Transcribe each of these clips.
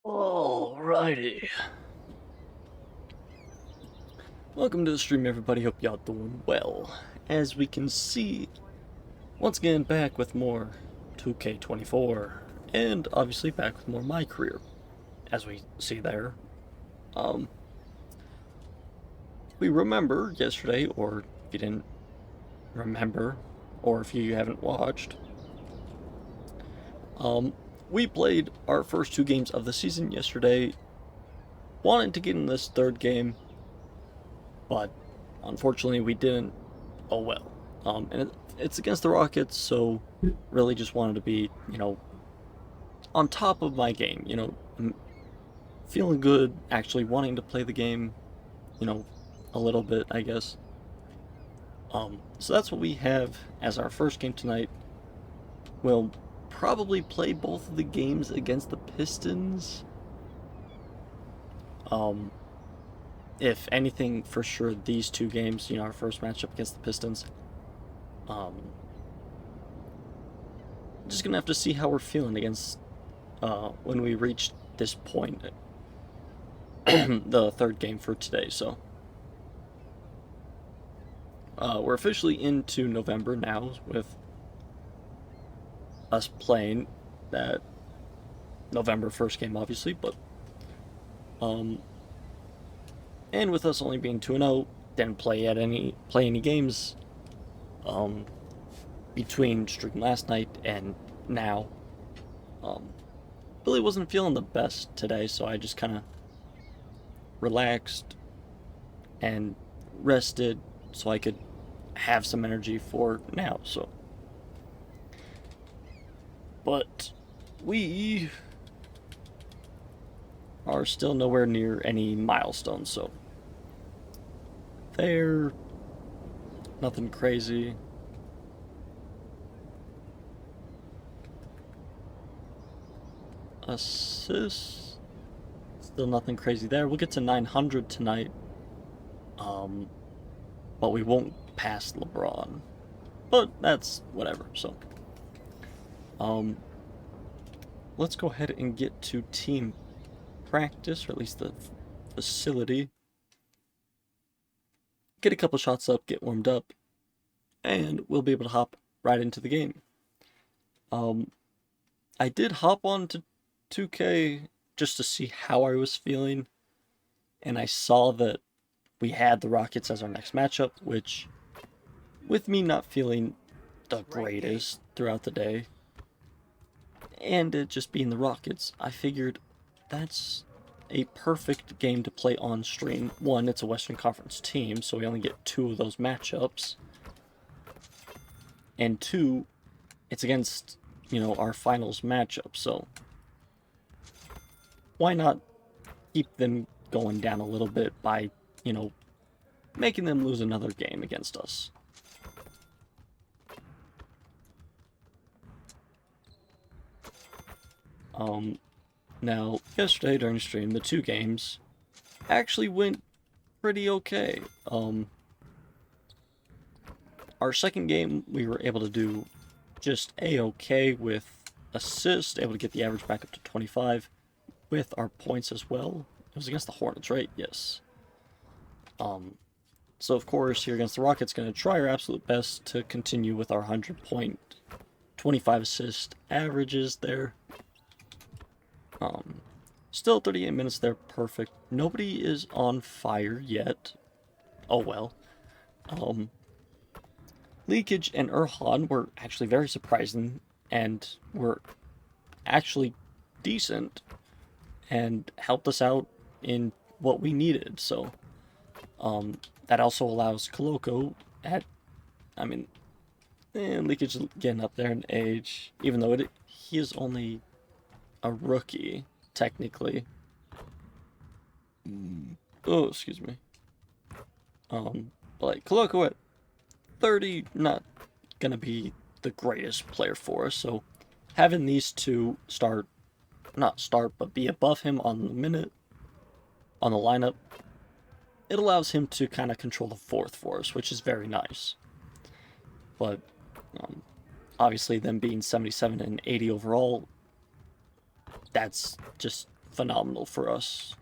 Alrighty. Welcome to the stream, everybody. Hope y'all doing well. As we can see, once again back with more 2K24, and obviously back with more MyCareer. As we see there, we remember yesterday, or if you didn't remember, or if you haven't watched, we played our first two games of the season yesterday. Wanted to get in this third game, but unfortunately we didn't. Oh well. And it's against the Rockets, so really just wanted to be, on top of my game, feeling good, actually wanting to play the game, a little bit, I guess. So that's what we have as our first game tonight. We'll probably play both of the games against the Pistons. If anything, for sure, these two games, our first matchup against the Pistons. Just gonna have to see how we're feeling against, when we reach this point. The third game for today, so. We're officially into November now with us playing that November 1st game, obviously, but, and with us only being 2-0, didn't play any games, between stream last night and now. Really wasn't feeling the best today, so I just kind of relaxed and rested so I could have some energy for now, so. But we are still nowhere near any milestones, so there, nothing crazy. Assists, still nothing crazy there. We'll get to 900 tonight, but we won't pass LeBron, but that's whatever. So let's go ahead and get to team practice, or at least the facility. Get a couple shots up, get warmed up, and we'll be able to hop right into the game. I did hop on to 2K just to see how I was feeling, and I saw that we had the Rockets as our next matchup, which, with me not feeling the greatest throughout the day, and it just being the Rockets, I figured that's a perfect game to play on stream. One, it's a Western Conference team, so we only get 2 of those matchups. And 2, it's against, our finals matchup, so why not keep them going down a little bit by, making them lose another game against us. Now, yesterday during stream, the 2 games actually went pretty okay. Our second game, we were able to do just a-okay with assists, able to get the average back up to 25 with our points as well. It was against the Hornets, right? Yes. So of course, here against the Rockets, going to try our absolute best to continue with our 100-point, 25 assist averages there. Still 38 minutes there, perfect. Nobody is on fire yet. Oh well. Leakage and Erhan were actually very surprising and were actually decent and helped us out in what we needed. So that also allows Koloko at, Leakage is getting up there in age, even though he is only a rookie, technically. Oh, excuse me. Like, Koloko at 30, not gonna be the greatest player for us, so having these two but be above him on the lineup, it allows him to kind of control the fourth for us, which is very nice. But obviously them being 77 and 80 overall, that's just phenomenal for us.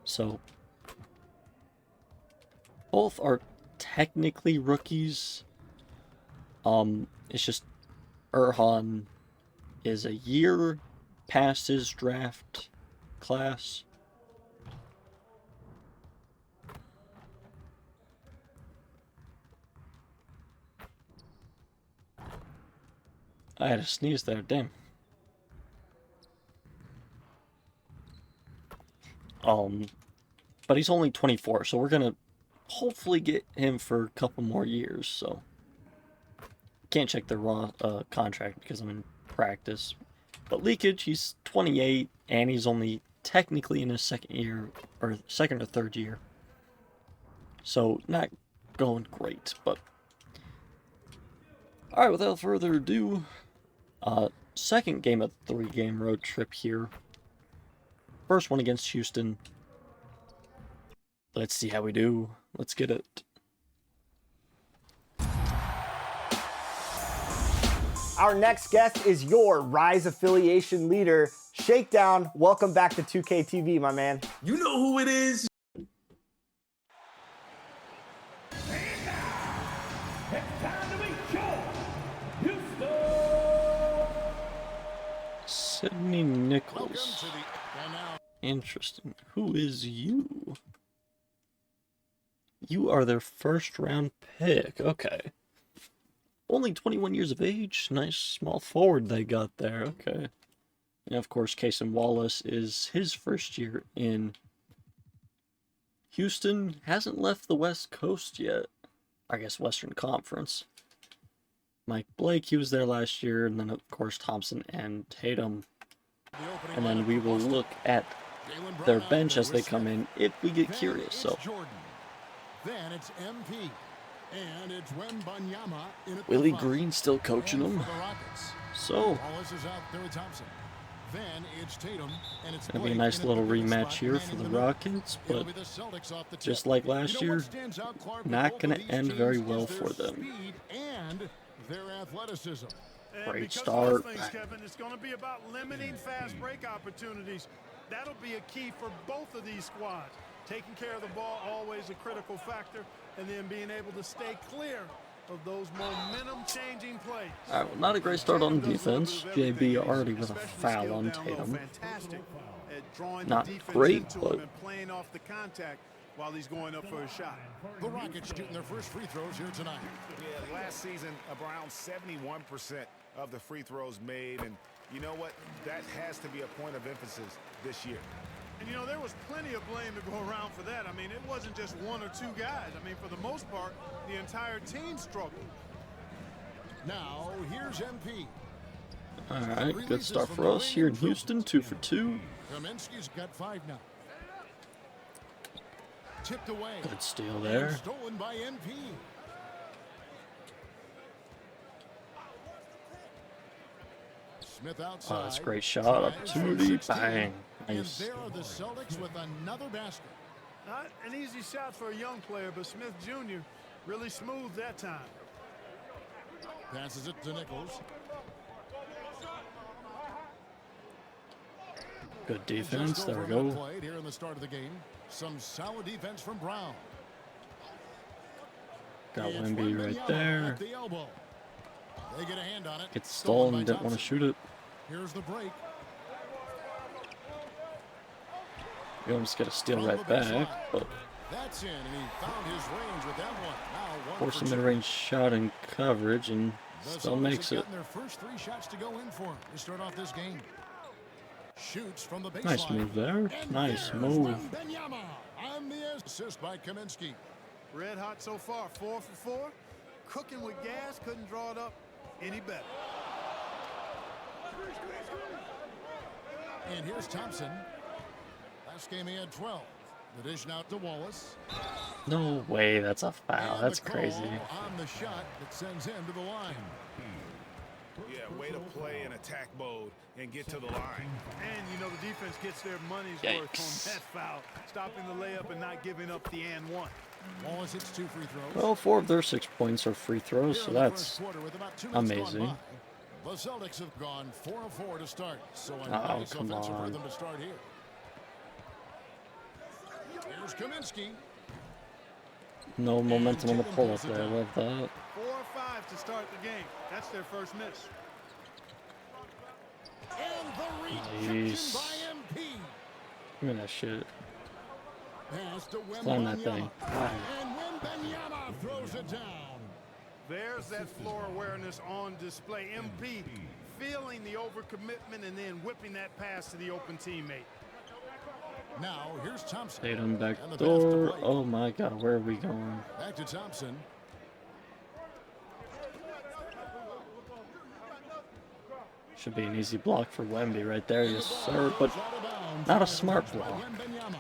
So, both are technically rookies. It's just Erhan is a year past his draft class. I had to sneeze there, damn. But he's only 24, so we're gonna hopefully get him for a couple more years, so. Can't check the raw contract because I'm in practice. But Leakage, he's 28, and he's only technically in his second year, or second or third year. So, not going great, but... Alright, without further ado, second game of the 3-game road trip here. First one against Houston. Let's see how we do. Let's get it. Our next guest is your Rise affiliation leader, Shakedown. Welcome back to 2K TV, my man. You know who it is. And now, it's time to meet your Houston. Sydney Nichols. Interesting. Who is you? You are their first round pick. Okay. Only 21 years of age. Nice small forward they got there. Okay. And of course, Cason Wallace is his first year in Houston. Hasn't left the West Coast yet. I guess Western Conference. Mike Blake, he was there last year. And then, of course, Thompson and Tatum. And then we will look at their bench as they come in if we get curious. So. Then it's MP. And it's Wembanyama in Willie Green still coaching them. So, then it's Tatum, and it's gonna be a nice little rematch here for the Rockets, but just like last year, not gonna end very well for them. And their athleticism. Great start. Kevin, it's going to be about limiting fast break opportunities. That'll be a key for both of these squads. Taking care of the ball, always a critical factor, and then being able to stay clear of those momentum-changing plays. All right, well, not a great start on defense. JB already with a foul on Tatum. Not great, but playing off the contact while he's going up for a shot. The Rockets shooting their first free throws here tonight. Yeah, last season, around 71% of the free throws made, and you know what? That has to be a point of emphasis this year. And, you know, there was plenty of blame to go around for that. I mean, it wasn't just one or two guys. I mean, for the most part, the entire team struggled. Now, here's MP. all right, good start for us here in Houston. 2 for 2. Kaminsky's got 5 now. Tipped away. Good steal there. Stolen by MP. Smith outside. Oh, that's a great shot. Opportunity. Bang. And Nice. there are the Celtics with another basket. Not an easy shot for a young player, but Smith Jr. really smooth that time. Passes it to Nichols. Good defense. There we go. Played here in the start of the game. Some solid defense from Brown. Got Wemby right there. At the elbow. They get a hand on it. Gets stolen. Didn't want to shoot it. Here's the break. You almost get a steal right back, but That's in, and he found his range with that one. Now force a mid-range shot in coverage and still makes it. Their first 3 shots to go in for him to start off this game. Shoots from the baseline. Nice move there. And Nice there's move. Wembanyama on the assist by Kaminsky. Red hot so far, 4 for 4. Cooking with gas, couldn't draw it up any better. And here's Thompson. Last game he had 12. The dish out to Wallace. No way, that's a foul. And That's the call crazy. on the shot that sends him to the line. Yeah, way to play in attack mode and get to the line. And, you know, the defense gets their money's Yikes. worth on that foul, stopping the layup and not giving up the and one. Wallace hits 2 free throws. Well, 4 of their 6 points are free throws, so Here in the that's first quarter with about 2 minutes gone amazing. by. The Celtics have gone 4 of 4 to start, so a Oh, nice come offensive on. rhythm to start here. Here's Kaminsky. No momentum on the pull-up there. I love that. 4 or 5 to start the game. That's their first miss. And the rejection Nice. by MP. Give me that shit. Pass to Climb that thing. Wembanyama. Wow. And Wembanyama throws it down. There's that floor awareness on display. MP feeling the overcommitment and then whipping that pass to the open teammate. Now here's Thompson. Tatum back And the pass to door. Blake. Oh my god, where are we going? Back to Thompson. Should be an easy block for Wemby right there, yes sir, but Out of bounds. not a smart By block. Wembanyama.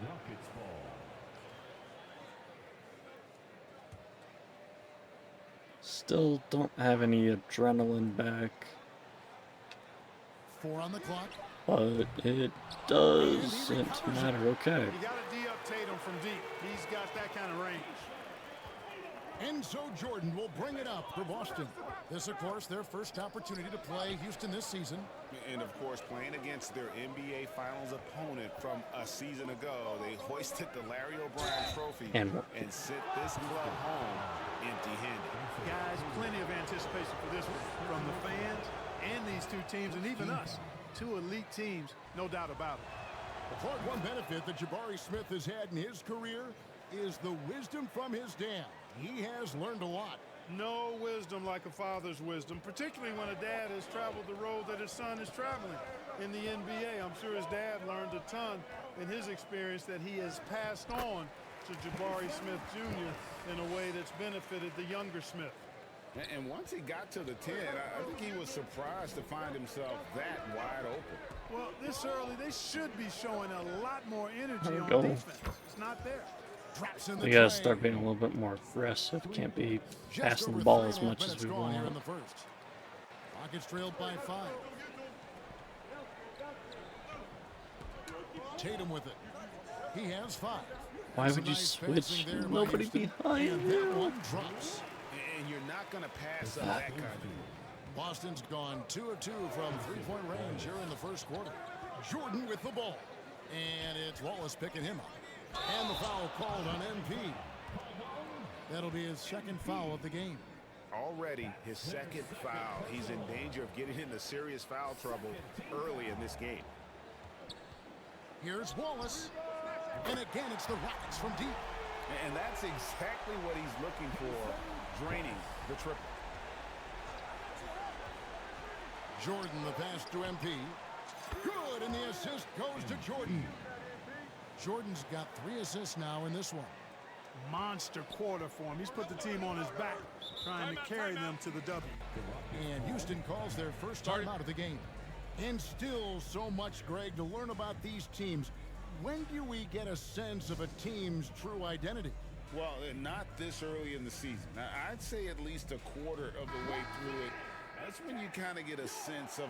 Rockets ball. Still don't have any adrenaline back, 4 on the clock. but it doesn't matter. Okay. You got to D-up Tatum from deep. He's got that kind of range. And so Jordan will bring it up for Boston. This, of course, their first opportunity to play Houston this season. And of course, playing against their NBA Finals opponent from a season ago, they hoisted the Larry O'Brien Trophy And sent this club home empty-handed. Guys, plenty of anticipation for this one from the fans and these two teams, and even us. Two elite teams, no doubt about it. The part one benefit that Jabari Smith has had in his career is the wisdom from his dad. He has learned a lot. No wisdom like a father's wisdom, particularly when a dad has traveled the road that his son is traveling. In the NBA, I'm sure his dad learned a ton in his experience that he has passed on to Jabari Smith Jr. in a way that's benefited the younger Smith. And once he got to the 10, I think he was surprised to find himself that wide open. Well, this early, they should be showing a lot more energy There we on go. defense. It's not there. Drops in the We gotta tray. start being a little bit more aggressive. Can't be Just passing over the ball 3.5 as much as minutes we gone here in want. the first. Rockets trailed by 5. Tatum with it. He has 5. Why That's would a you nice switch? passing there by Nobody Houston. behind And that you. one drops. And you're not going to pass up that kind of. Boston's gone 2 of 2 from three-point range here in the first quarter. Jordan with the ball. And it's Wallace picking him up. And the foul called on MP. That'll be his second foul of the game. Already his second foul. He's in danger of getting into serious foul trouble early in this game. Here's Wallace. And again, it's the Rockets from deep. And that's exactly what he's looking for, draining the triple. Jordan, the pass to MP. Good, and the assist goes to Jordan. Jordan's got 3 assists now in this one. Monster quarter for him. He's put the team on his back, trying to carry them to the W. And Houston calls their first time out of the game. And still so much, Greg, to learn about these teams. When do we get a sense of a team's true identity? Well, not this early in the season. Now, I'd say at least a quarter of the way through it. That's when you kind of get a sense of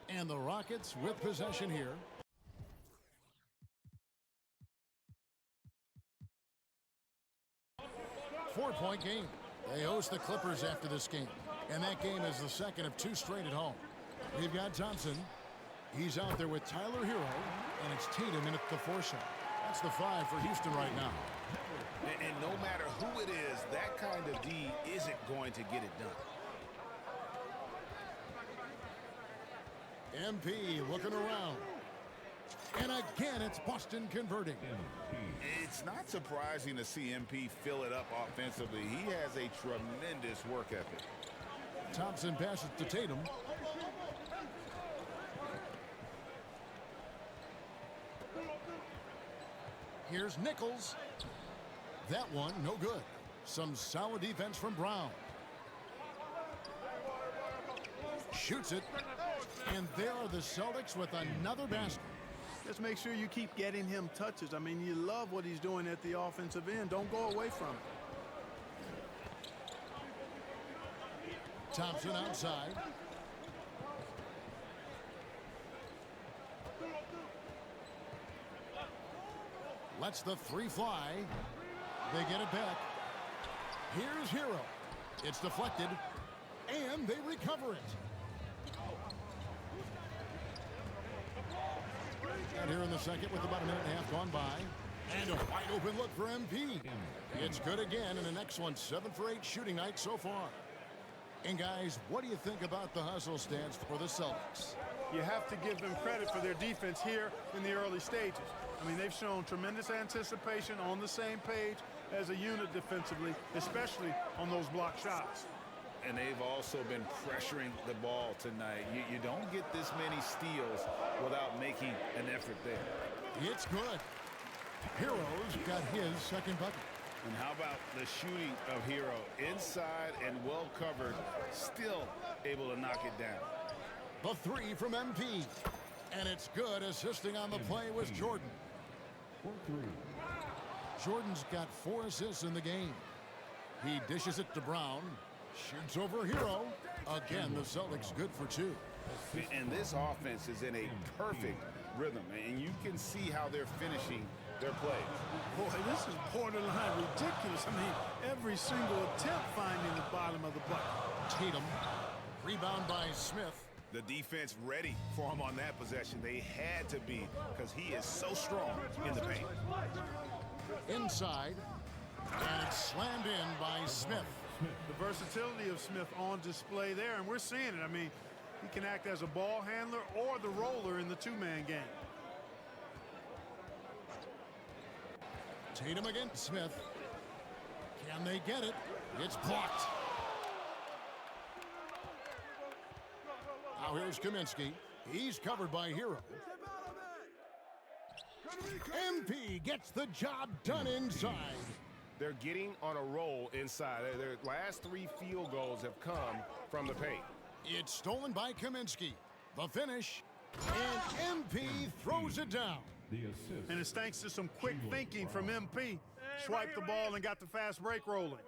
And the Rockets with possession here. Four-point game. They host the Clippers after this game. And that game is the second of 2 straight at home. We've got Thompson. He's out there with Tyler Hero. And it's Tatum in at the 4 shot. That's the 5 for Houston right now. and no matter who it is, that kind of D isn't going to get it done. MP looking around. And again, it's Boston converting. It's not surprising to see MP fill it up offensively. He has a tremendous work ethic. Thompson passes to Tatum. Here's Nichols. That one, no good. Some solid defense from Brown. Shoots it. And there are the Celtics with another basket. Just make sure you keep getting him touches. I mean, you love what he's doing at the offensive end. Don't go away from it. Thompson outside. Lets the three fly. They get it back. Here's Hero. It's deflected, and they recover it. And here in the second with about a minute and a half gone by. And a wide open look for MP. It's good again and an excellent 7 for 8 shooting night so far. And guys, what do you think about the hustle stats for the Celtics? You have to give them credit for their defense here in the early stages. I mean, they've shown tremendous anticipation, on the same page as a unit defensively, especially on those block shots. And they've also been pressuring the ball tonight. You don't get this many steals without making an effort there. It's good. Hero's got his second bucket. And how about the shooting of Hero? Inside and well covered, still able to knock it down. The three from MP. And it's good. Assisting on the play was Jordan. Jordan's got 4 assists in the game. He dishes it to Brown. Shoots over Hero. Again, the Celtics good for 2. And this offense is in a perfect rhythm. And you can see how they're finishing their plays. Boy, this is borderline ridiculous. I mean, every single attempt finding the bottom of the bucket. Tatum. Rebound by Smith. The defense ready for him on that possession. They had to be, because he is so strong in the paint. Inside. And it's slammed in by Smith. The versatility of Smith on display there, and we're seeing it. I mean, he can act as a ball handler or the roller in the two-man game. Tatum against Smith. Can they get it? It's blocked. Now here's Kaminsky. He's covered by Hero. MP gets the job done inside. They're getting on a roll inside. Their last 3 field goals have come from the paint. It's stolen by Kaminsky. The finish. And MP throws it down. And it's thanks to some quick thinking from MP. Swiped the ball and got the fast break rolling.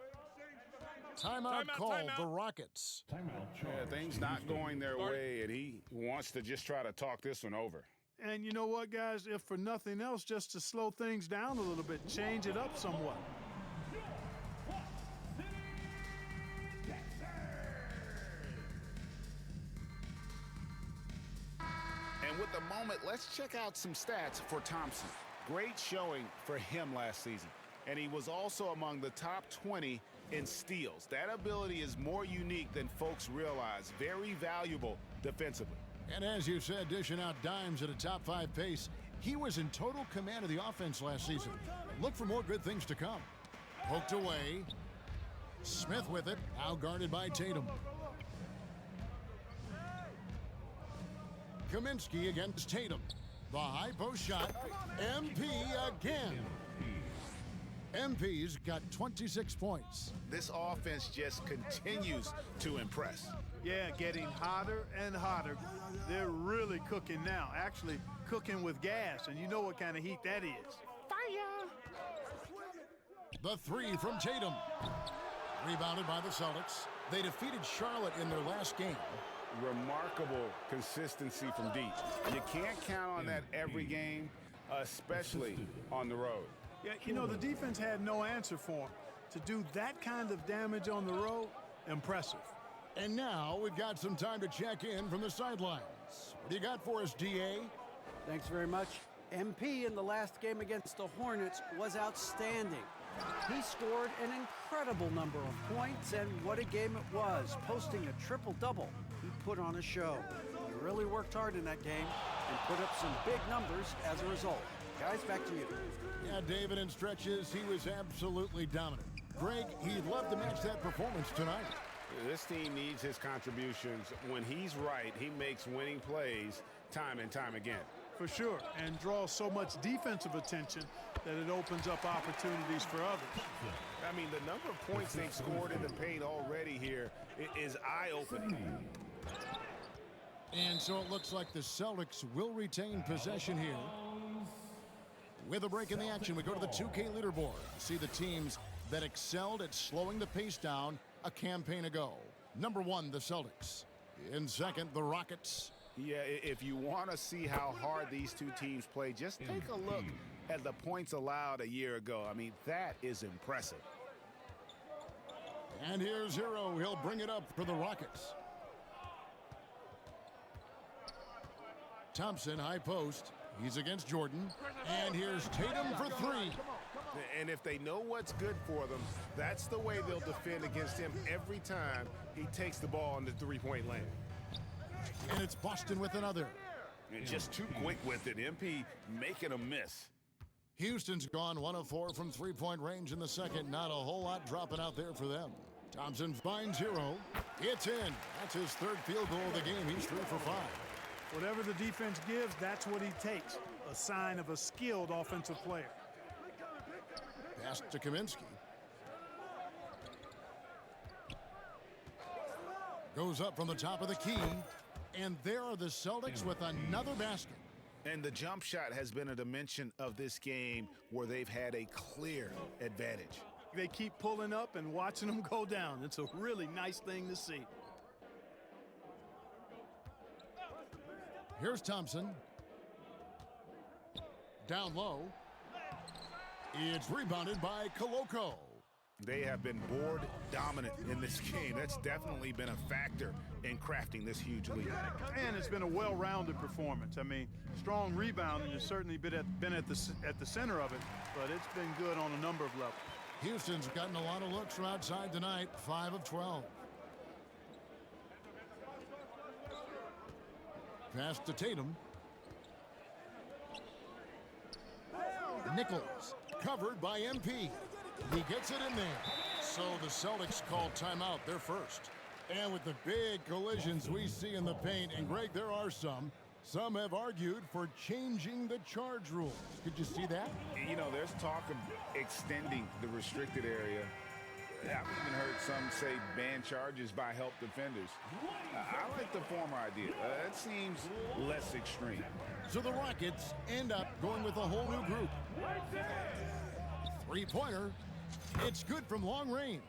Timeout called the Rockets. Yeah, things not going their way, and he wants to just try to talk this one over. And you know what, guys? If for nothing else, just to slow things down a little bit, change it up somewhat. And with the moment, let's check out some stats for Thompson. Great showing for him last season. And he was also among the top 20 in steals. That ability is more unique than folks realize. Very valuable defensively. And as you said, dishing out dimes at a top 5 pace, he was in total command of the offense last season. Look for more good things to come. Poked away. Smith with it, now guarded by Tatum. Kaminsky against Tatum. The high post shot. MP again. MP's got 26 points. This offense just continues to impress. Yeah, getting hotter and hotter. They're really cooking now. Actually, cooking with gas, and you know what kind of heat that is. Fire! The three from Tatum. Rebounded by the Celtics. They defeated Charlotte in their last game. Remarkable consistency from deep. You can't count on that every game, especially on the road. Yeah, you know, the defense had no answer for him. To do that kind of damage on the road, impressive. And now we've got some time to check in from the sidelines. What do you got for us, DA? Thanks very much. MP in the last game against the Hornets was outstanding. He scored an incredible number of points, and what a game it was, posting a triple-double. He put on a show. He really worked hard in that game and put up some big numbers as a result. Guys, back to you. Yeah, David, in stretches, he was absolutely dominant. Greg, he'd love to match that performance tonight. This team needs his contributions. When he's right, he makes winning plays time and time again. For sure, and draws so much defensive attention that it opens up opportunities for others. I mean, the number of points they've scored in the paint already here is eye-opening. And so it looks like the Celtics will retain possession here. With a break in the action, we go to the 2K leaderboard. See the teams that excelled at slowing the pace down a campaign ago. Number 1, the Celtics. In second, the Rockets. Yeah, if you want to see how hard these two teams play, just take a look at the points allowed a year ago. I mean, that is impressive. And here's Hero. He'll bring it up for the Rockets. Thompson, high post. He's against Jordan. And here's Tatum for three. And if they know what's good for them, that's the way they'll defend against him every time he takes the ball in the three-point lane. And it's Boston with another. And just too quick with it. MP making a miss. Houston's gone 1 of 4 from three-point range in the second. Not a whole lot dropping out there for them. Thompson finds Hero. It's in. That's his third field goal of the game. He's 3 for 5. Whatever the defense gives, that's what he takes. A sign of a skilled offensive player. Pass to Kaminsky. Goes up from the top of the key. And there are the Celtics with another basket. And the jump shot has been a dimension of this game where they've had a clear advantage. They keep pulling up and watching them go down. It's a really nice thing to see. Here's Thompson. Down low. It's rebounded by Koloko. They have been board dominant in this game. That's definitely been a factor in crafting this huge lead. And it's been a well-rounded performance. I mean, strong rebounding has certainly been at the center of it, but it's been good on a number of levels. Houston's gotten a lot of looks from outside tonight, 5 of 12. Pass to Tatum. Nichols, covered by MP. He gets it in there. So the Celtics call timeout, their first. And with the big collisions we see in the paint, and Greg, there are some have argued for changing the charge rules. Could you see that? You know, there's talk of extending the restricted area. I've even heard some say ban charges by help defenders. I like the former idea. That seems less extreme. So the Rockets end up going with a whole new group. Three-pointer. It's good from long range.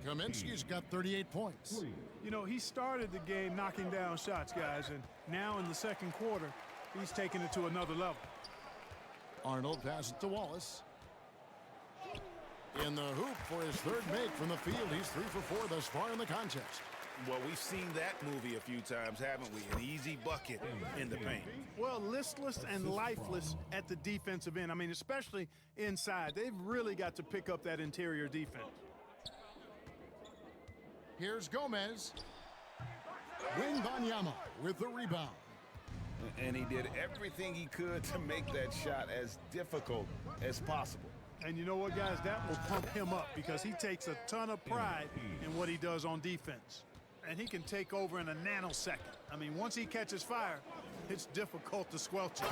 Kaminsky's got 38 points. You know, he started the game knocking down shots, guys, and now in the second quarter, he's taking it to another level. Arnold passes to Wallace. In the hoop for his third make from the field. He's 3 for 4 thus far in the contest. Well, we've seen that movie a few times, haven't we? An easy bucket in the paint. Well, listless and lifeless at the defensive end. I mean, especially inside. They've really got to pick up that interior defense. Here's Gomez. Wembanyama with the rebound. And he did everything he could to make that shot as difficult as possible. And you know what, guys? That will pump him up because he takes a ton of pride in what he does on defense. And he can take over in a nanosecond. I mean, once he catches fire, it's difficult to squelch him.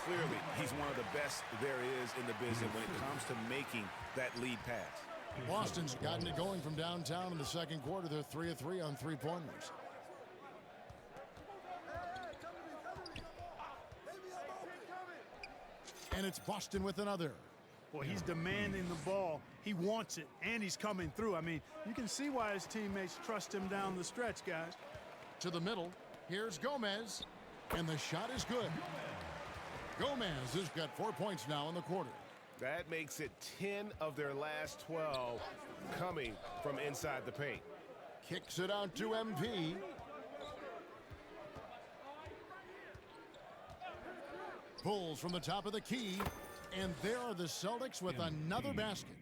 Clearly, he's one of the best there is in the business when it comes to making that lead pass. Boston's gotten it going from downtown in the second quarter. They're 3 of 3 on three-pointers. And it's Boston with another. Well, he's demanding the ball. He wants it, and he's coming through. I mean, you can see why his teammates trust him down the stretch, guys. To the middle. Here's Gomez. And the shot is good. Gomez has got 4 points now in the quarter. That makes it 10 of their last 12 coming from inside the paint. Kicks it out to MP. Pulls from the top of the key. And there are the Celtics with another basket.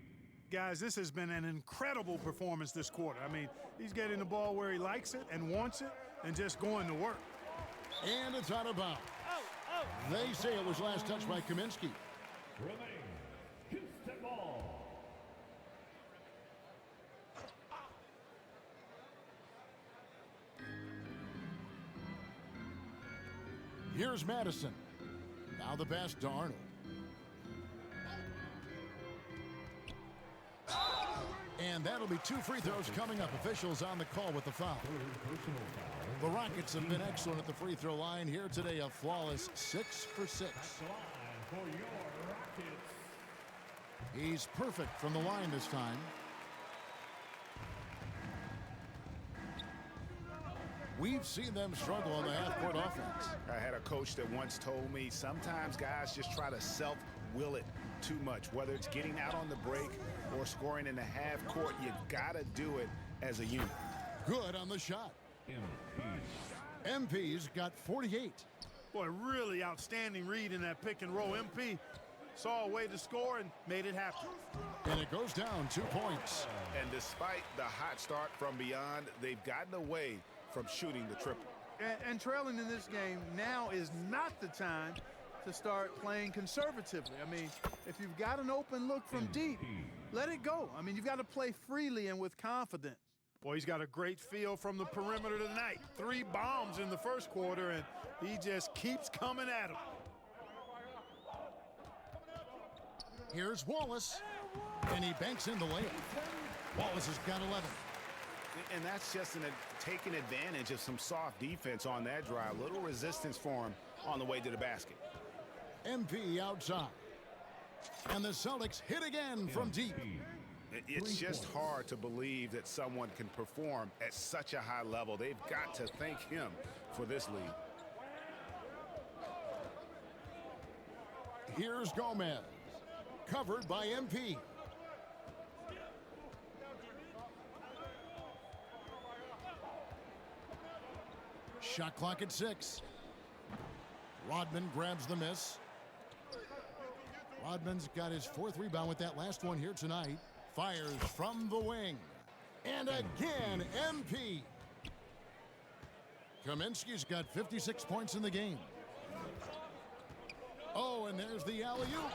Guys, this has been an incredible performance this quarter. I mean, he's getting the ball where he likes it and wants it and just going to work. And it's out of bounds. They say it was last touched by Kaminsky. Remain Houston ball. Here's Madison. Now the pass to Arnold. And that'll be 2 free throws coming up. Officials on the call with the foul. The Rockets have been excellent at the free throw line here today. A flawless 6 for 6. He's perfect from the line this time. We've seen them struggle on the half-court offense. I had a coach that once told me sometimes guys just try to self-will it too much, whether it's getting out on the break or scoring in the half court. You gotta do it as a unit. Good on the shot. MP's got 48. Boy, really outstanding read in that pick and roll. MP saw a way to score and made it happen. And it goes down 2 points. And despite the hot start from beyond, they've gotten away from shooting the triple. And trailing in this game, now is not the time to start playing conservatively. I mean, if you've got an open look from deep, let it go. I mean, you've got to play freely and with confidence. Boy, he's got a great feel from the perimeter tonight. 3 bombs in the first quarter, and he just keeps coming at him. Here's Wallace, and he banks in the layup. Wallace has got 11. And that's just taking advantage of some soft defense on that drive. Little resistance for him on the way to the basket. MP outside. And the Celtics hit again from deep. It's just hard to believe that someone can perform at such a high level. They've got to thank him for this lead. Here's Gomez, covered by MP. Shot clock at 6. Rodman grabs the miss. Rodman's got his 4th rebound with that last one here tonight. Fires from the wing. And again, MP. Kaminsky's got 56 points in the game. Oh, and there's the alley-oop.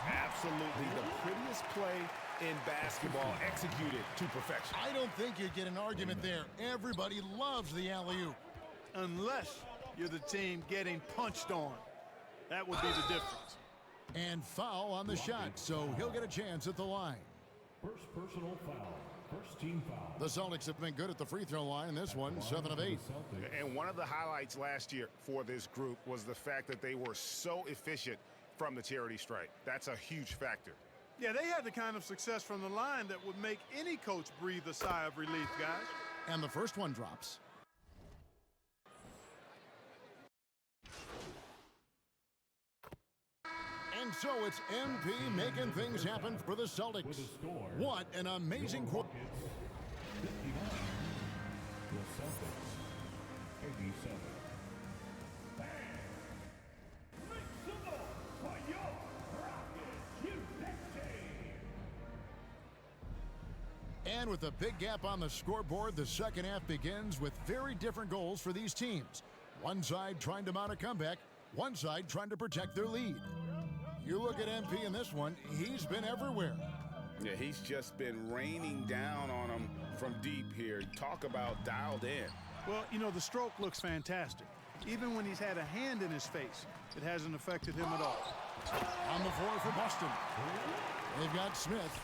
Absolutely the prettiest play in basketball, executed to perfection. I don't think you get an argument there. Everybody loves the alley-oop. Unless you're the team getting punched on. That would be the difference. And foul on the shot, so he'll get a chance at the line. First personal foul. First team foul. The Celtics have been good at the free throw line. This one, 7 of 8. And one of the highlights last year for this group was the fact that they were so efficient from the charity stripe. That's a huge factor. Yeah, they had the kind of success from the line that would make any coach breathe a sigh of relief, guys. And the first one drops. And so it's MP making things happen for the Celtics. What an amazing quarter. 59. The Celtics. 87. Bang! Make some noise for your Rockets USA! And with a big gap on the scoreboard, the second half begins with very different goals for these teams. One side trying to mount a comeback, one side trying to protect their lead. You look at MP in this one, he's been everywhere. Yeah, he's just been raining down on them from deep here. Talk about dialed in. Well, you know, the stroke looks fantastic. Even when he's had a hand in his face, it hasn't affected him at all. On the floor for Boston. They've got Smith.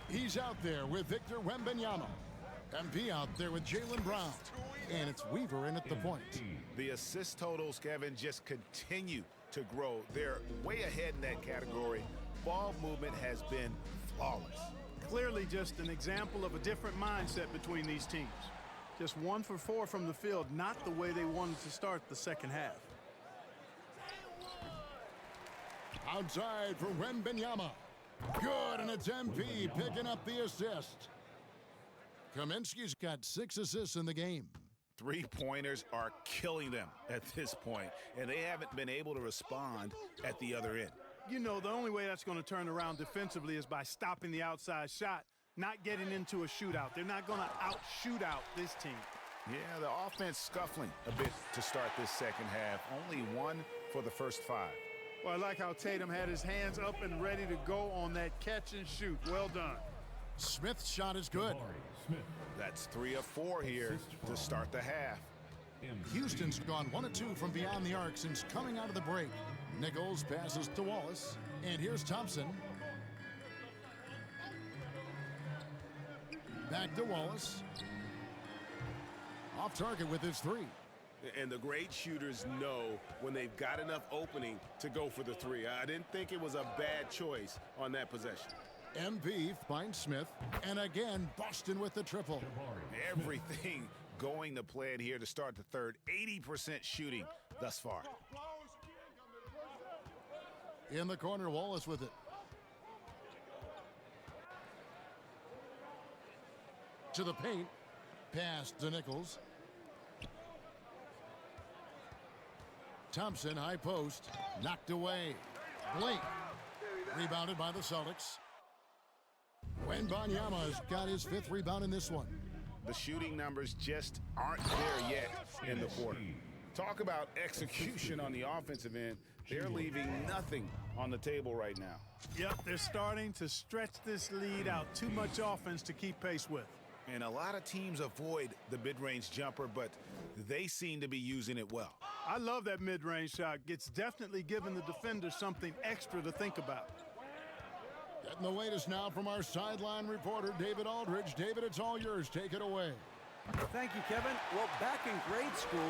He's out there with Victor Wembanyama. MP out there with Jaylen Brown. And it's Weaver in at the point. The assist totals, Kevin, just continue to grow. They're way ahead in that category. Ball movement has been flawless. Clearly just an example of a different mindset between these teams. Just 1 for 4 from the field, not the way they wanted to start the second half. Outside for Wembanyama. Good, and it's MP picking up the assist. Kaminsky's got 6 assists in the game. 3-pointers are killing them at this point, and they haven't been able to respond at the other end. You know, the only way that's going to turn around defensively is by stopping the outside shot, not getting into a shootout. They're not going to out-shootout this team. Yeah, the offense scuffling a bit to start this second half. Only 1 for the first 5. Well, I like how Tatum had his hands up and ready to go on that catch and shoot. Well done. Smith's shot is good. That's 3 of 4 here to start the half. Houston's gone 1 of 2 from beyond the arc since coming out of the break. Nichols passes to Wallace, and here's Thompson. Back to Wallace. Off target with his 3. And the great shooters know when they've got enough opening to go for the 3. I didn't think it was a bad choice on that possession. MP finds Smith, and again, Boston with the triple. Everything going to plan here to start the third. 80% shooting thus far. In the corner, Wallace with it. To the paint. Pass to Nichols. Thompson, high post. Knocked away. Blake. Rebounded by the Celtics. Wembanyama's got his 5th rebound in this one. The shooting numbers just aren't there yet in the quarter. Talk about execution on the offensive end. They're leaving nothing on the table right now. Yep, they're starting to stretch this lead out. Too much offense to keep pace with. And a lot of teams avoid the mid-range jumper, but they seem to be using it well. I love that mid-range shot. It's definitely giving the defender something extra to think about. Getting the latest now from our sideline reporter, David Aldridge. David, it's all yours. Take it away. Thank you, Kevin. Well, back in grade school,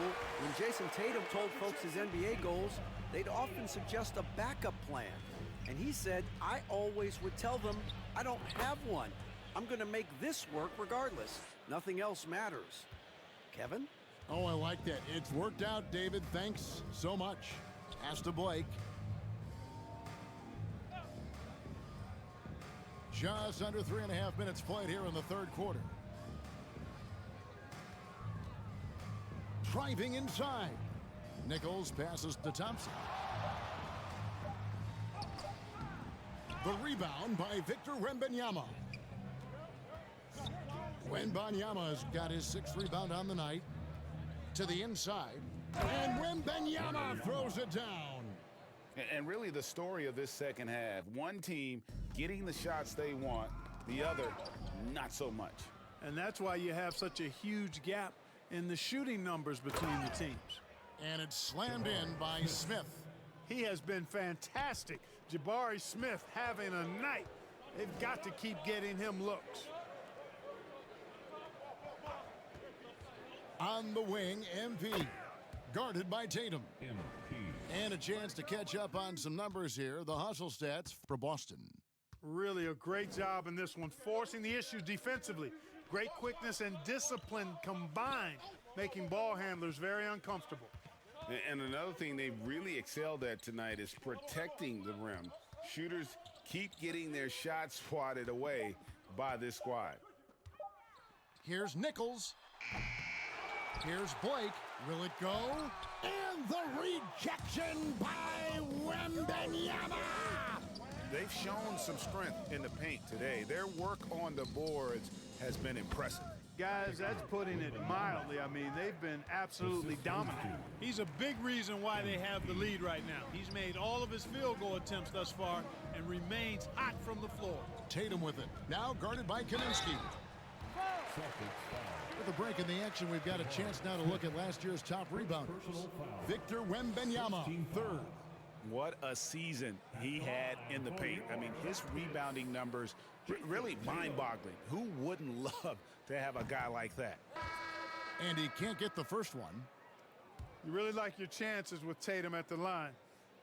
when Jason Tatum told folks his NBA goals, they'd often suggest a backup plan. And he said, I always would tell them, I don't have one. I'm going to make this work regardless. Nothing else matters. Kevin? Oh, I like that. It's worked out, David. Thanks so much. Pass to Blake. Just under 3.5 minutes played here in the third quarter. Driving inside. Nichols passes to Thompson. The rebound by Victor Wembanyama. Wembanyama's got his 6th rebound on the night. To the inside. And Wembanyama throws it down. And really the story of this second half, one team getting the shots they want, the other not so much. And that's why you have such a huge gap in the shooting numbers between the teams. And it's slammed in by Smith. He has been fantastic. Jabari Smith having a night. They've got to keep getting him looks. On the wing, MP. Guarded by Tatum. And a chance to catch up on some numbers here. The hustle stats for Boston. Really a great job in this one, forcing the issue defensively. Great quickness and discipline combined, making ball handlers very uncomfortable. And another thing they've really excelled at tonight is protecting the rim. Shooters keep getting their shots swatted away by this squad. Here's Nichols. Here's Blake. Will it go? And the rejection by Wembanyama! They've shown some strength in the paint today. Their work on the boards has been impressive. Guys, that's putting it mildly. I mean, they've been absolutely dominant. He's a big reason why they have the lead right now. He's made all of his field goal attempts thus far and remains hot from the floor. Tatum with it. Now guarded by Kaminsky. With a break in the action, we've got a chance now to look at last year's top rebounders. Victor Wembanyama, 3rd. What a season he had in the paint. I mean, his rebounding numbers really mind-boggling. Who wouldn't love to have a guy like that? And he can't get the first one. You really like your chances with Tatum at the line.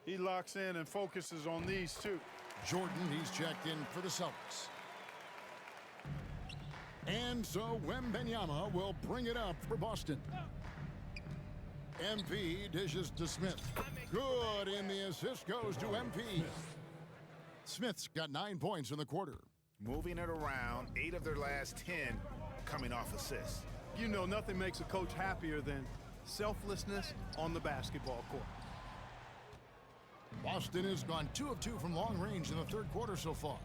He locks in and focuses on these two. Jordan, he's checked in for the Celtics. And so Wembanyama will bring it up for Boston. MP dishes to Smith. Good, and the assist goes to MP. Smith's got 9 points in the quarter. Moving it around, 8 of their last 10 coming off assists. You know, nothing makes a coach happier than selflessness on the basketball court. Boston has gone 2 of 2 from long range in the third quarter so far.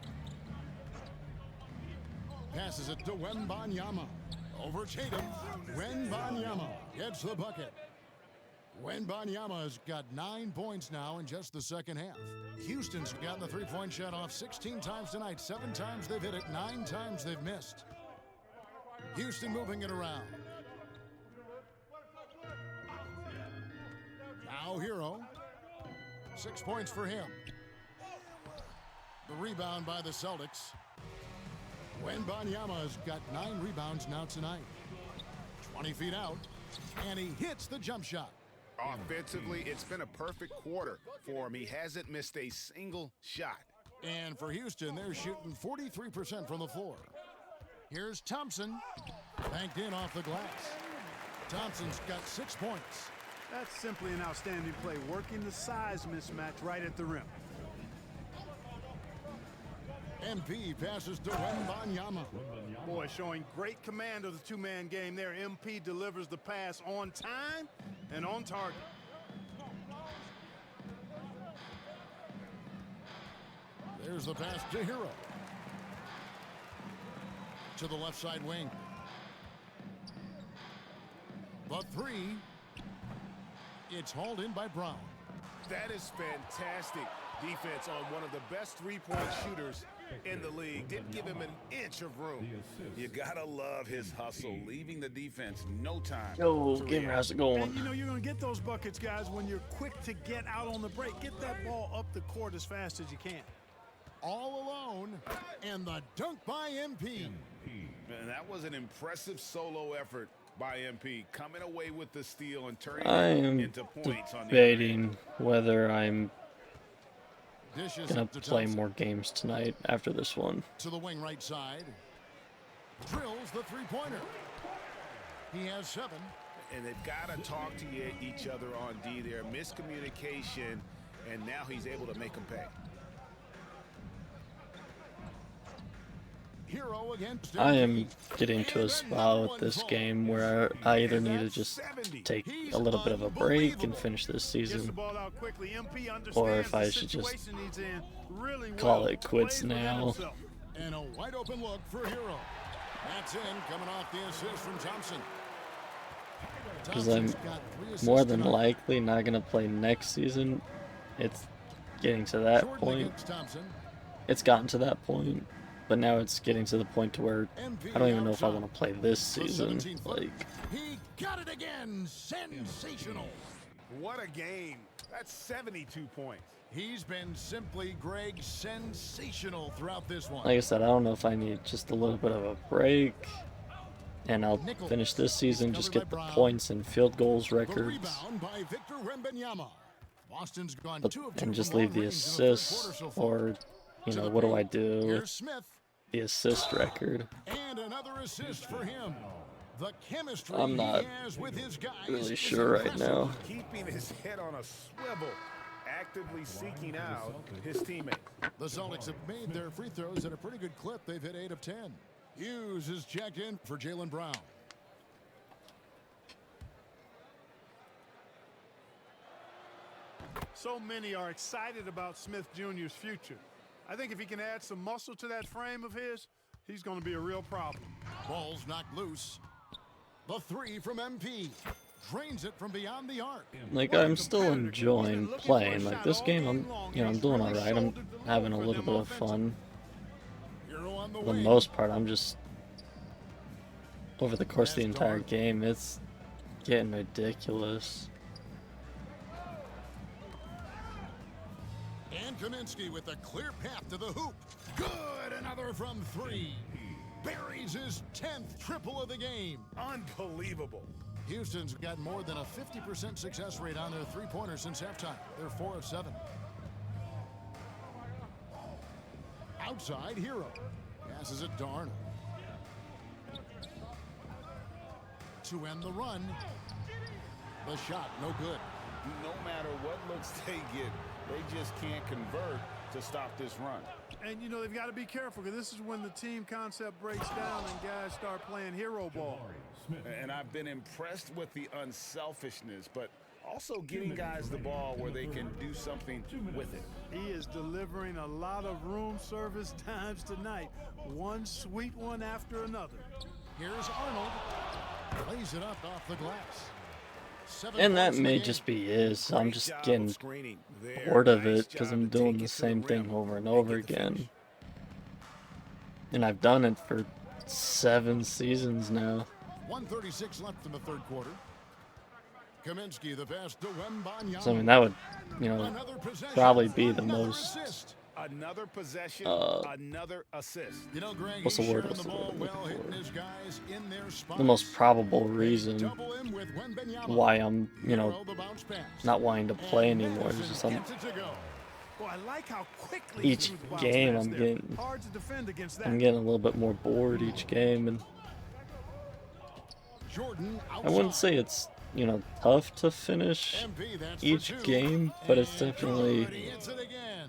Passes it to Wembanyama. Over Tatum. Wembanyama gets the bucket. Wembanyama's got 9 points now in just the second half. Houston's gotten the three-point shot off 16 times tonight. 7 times they've hit it, 9 times they've missed. Houston moving it around. Now Hero. 6 points for him. The rebound by the Celtics. Wembanyama's got 9 rebounds now tonight. 20 feet out, and he hits the jump shot. Offensively, it's been a perfect quarter for him. He hasn't missed a single shot. And for Houston, they're shooting 43% from the floor. Here's Thompson, banked in off the glass. Thompson's got 6 points. That's simply an outstanding play, working the size mismatch right at the rim. MP passes to Wembanyama. Boy, showing great command of the two-man game there. MP delivers the pass on time and on target. There's the pass to Hero. To the left side wing. The three. It's hauled in by Brown. That is fantastic defense on one of the best three-point shooters in the league. Didn't give him an inch of room. You gotta love his hustle, leaving the defense no time. Yo, to gamer, react. how's it going? And you know you're going to get those buckets, guys, when you're quick to get out on the break. Get that ball up the court as fast as you can. All alone. And the dunk by MP. And that was an impressive solo effort by MP, coming away with the steal and turning I it am into points on the debating whether I'm Dishes gonna up to play Thompson. more games tonight after this one. To the wing right side. Drills the three-pointer. He has 7. And they've got to talk to each other on D there. Miscommunication, and now he's able to make them pay. Hero against I am MP. getting to a spot with this game where I either need to just take a little bit of a break and finish this Gets the season, ball out quickly. MP understands or if the I should just situation he's in really call well. it quits Plays within now. himself. And a wide open look for Hero. That's in, coming off the assist from Thompson. Because I'm Thompson's got 3 assists more than tonight. likely not going to play next season. It's getting to that Jordan point. against Thompson. It's gotten to that point, but now it's getting to the point to where I don't even know if I want to play this season. Like, He got it again. Sensational. What a game. That's 72 points. He's been simply, Greg, sensational throughout this one. like I said, I don't know if I need just a little bit of a break, and I'll finish this season, just get the points and field goals The records, rebound by Victor Wembanyama. Boston's gone but, 2 of 2 and just from leave long the range in the third assists, quarter so far. or, you To know, the what do I paint. do? Here's Smith. The assist record. And another assist for him. The chemistry I'm not he has with his guys really is sure right impressive. now. Keeping his head on a swivel, actively seeking out his teammates. The Celtics have made their free throws at a pretty good clip. They've hit 8 of 10. Hughes is checked in for Jaylen Brown. So many are excited about Smith Jr.'s future. I think if he can add some muscle to that frame of his, he's going to be a real problem. Ball's knocked loose. The 3 from MP. Drains it from beyond the arc. Like, I'm still enjoying playing. Like, this game, I'm doing alright. I'm having a little bit of fun. Hero on the For the wing. most part, I'm just, over the course of the entire game, it's getting ridiculous. And Kaminsky with a clear path to the hoop. Good, another from 3. Buries his 10th triple of the game. Unbelievable. Houston's got more than a 50% success rate on their three-pointers since halftime. They're 4 of 7. Outside, Hero. Passes it Darn. To end the run. The shot, no good. No matter what looks they get, they just can't convert to stop this run. And, you know, they've got to be careful because this is when the team concept breaks down and guys start playing hero ball. And I've been impressed with the unselfishness, but also getting guys the ball where they can do something with it. He is delivering a lot of room service times tonight. One sweet one after another. Here's Arnold. Plays it up off the glass. 7 And that points in the may game. just be his. I'm Great just job getting of screening there. bored of Nice it because job I'm to doing take the it to same thing rim over and and over get the again. finish. And I've done it for 7 seasons now. 1:36 left in the third quarter. Kaminsky, the pass to Wembanyama. So, I mean, that would, you know, Another possession, probably be the another most, assist. Another possession, another assist. You know, Greg, what's the he's word? sharing What's the the ball word I'm well, looking hitting for? his guys in their spots. the most probable reason Double him with Wembanyama. why I'm, you know, Hero, the bounce pass. not wanting to play And anymore. It's Madison just I'm, gets it to go. Boy, I like how quickly Each he threw the bounce game pass I'm there. getting- Hard to defend against that. I'm getting a little bit more bored each game, and Jordan I wouldn't say it's, you know, tough to finish MP, that's each for 2. game, but it's And definitely, good, he hits it again.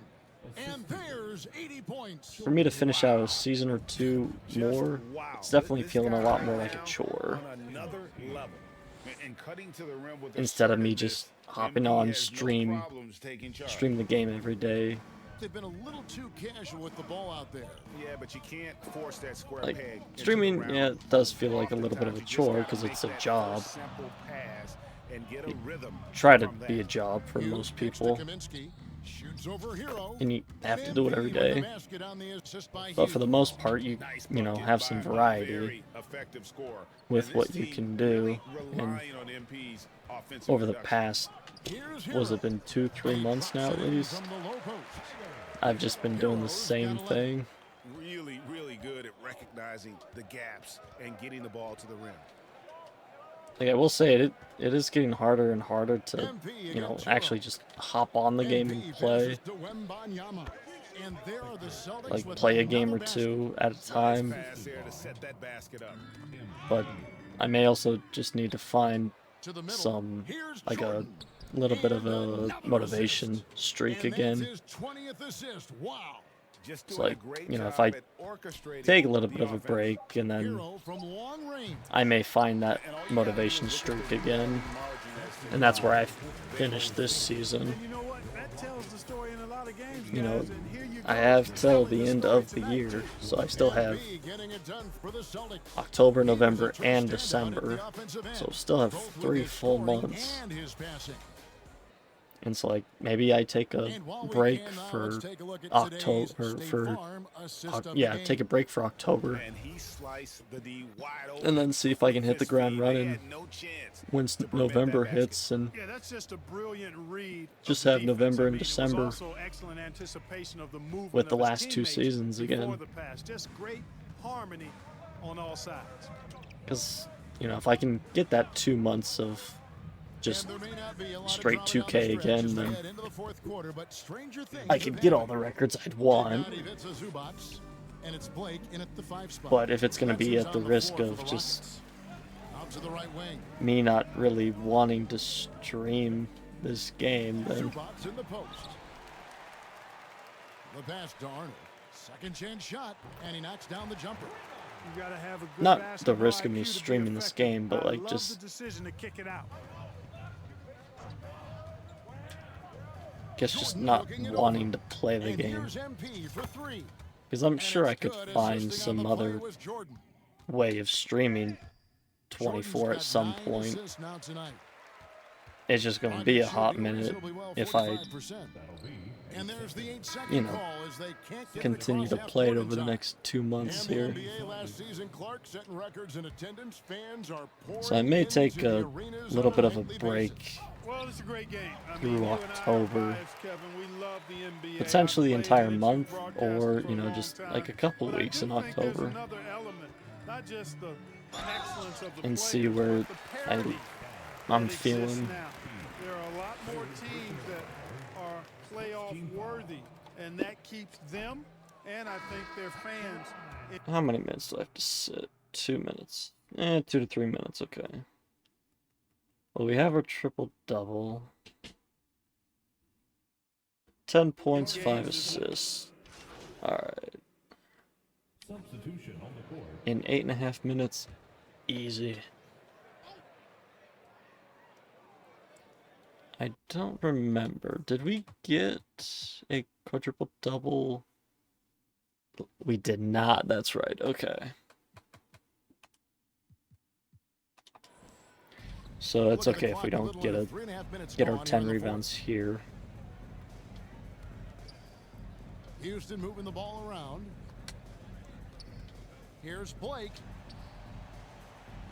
And there's 80 points. for me to finish out a season or two more, it's definitely This feeling a guy lot right more like a now chore. on another level. And cutting to the rim with Instead of me assertiveness, just hopping MP on has no stream problems taking charge. the game every day. They've been a little too casual with the ball out there. Yeah, but you can't force that square Like, peg into the streaming, round. yeah, it does feel like a little bit of a Oftentimes, you just chore gotta because make it's a that job. first simple pass and get a rhythm Try to from be a that. job for Hughes most kicks to people, Kaminsky, shoots over Hero. and you have to And do it every MP with the day. basket on the assist by But for the Hughes. most part, you Nice know, bucket have by some a variety very effective scorer. with And what this you team can do. really And relying on MP's offensive over the production. past, Here's was Hero. it been 2-3 months now at least, From the low post. I've just been doing the same thing. Really, really good at recognizing the gaps and getting the ball to the rim. Like, I will say, it is getting harder and harder to, MP you know, against actually Hero. just hop on the game and MP play. passes to Wembanyama. And there are the Celtics Like, with play a game or another basket. two at a time. Pass there to set that basket up. But I may also just need to find To the middle. some, Here's like, a Jordan. little bit of And a another motivation assist. streak And that's again. his 20th assist. Wow. Just It's doing like, a great you know, if job I at orchestrating take a little the bit of a offense. break, and then Hero from long range. I may find that And all you gotta do motivation is look at streak the again. margin as to And that's where I finished this season. And you know what? That tells the story in a lot of games, You know, guys, and here you I go, have till telling the end story of the tonight. year, so I still have MP getting it done for the Celtics. October, He was a November, true and standout at December. the offensive end, So still have both with 3 his full scoring months. and his passing. And so, like, maybe I take a And while we break can now, for let's take a look at October, today's State for Farm assist of the yeah, game. take a break for October, And he sliced the D wide open. and then see if I can hit the His ground feet, they running had no chance once to prevent November that basket. hits, and Yeah, that's just a brilliant read. of just the have defense. November I and mean, it was December also excellent anticipation of the movement with the of his last 2 teammates seasons before again. the pass. Just great harmony on all sides. Because, you know, if I can get that 2 months of just And there may not be a lot of straight drama 2K down the stretch again, as we then head into the fourth quarter, but stranger things I have could get all happened. the records I'd want. They've got Ivica Zubac, and it's Blake in at the 5 spot. But if it's going to be That's at who's the on risk floor for of the just Rockets. Out to the right wing. me not really wanting to stream this game, then Zubac in the post. The pass to Arnold. Second chance shot, and he knocks down the jumper. You gotta have a good not the basketball risk of IQ me to be streaming this effective. game, but I like love just the decision to kick it out. guess just Jordan not looking it wanting over. to play the And game. here's MP for 3. Because I'm And sure I it's could good. find Assisting on some the play other was Jordan. way of streaming Jordan's 24 at got some 9 point. assists now tonight. It's just going to be a hot minute if I, And there's the 8-second you know, call as they can't get continue to across play it half-court over the in time. next 2 months And the here. NBA last season, Clark setting records in attendance. Fans are So I may pouring take into the a arenas little on bit of a nightly break, basis. Well, it's a great game. I through mean, you and I are October. biased, Kevin. We love the NBA. potentially the I've played entire it, month, broadcasted or, for you a know, long just time. like a couple But I weeks do in think there's October, another element, not just the excellence of the and see players, where but the parity I'm that exists feeling. now. There are a lot more teams that are playoff worthy, and that keeps them and I think their fans. How many minutes do I have to sit? 2 minutes. 2 to 3 minutes, okay. Well, we have our triple-double. 10 points, 5 assists. Alright. Substitution on the court. In 8.5 minutes, easy. I don't remember. Did we get a quadruple-double? We did not, that's right, okay. So it's Look at the okay if we clock, a don't little get under 3.5 minutes get our gone here 10 in the fourth. rebounds here. Houston moving the ball around. Here's Blake.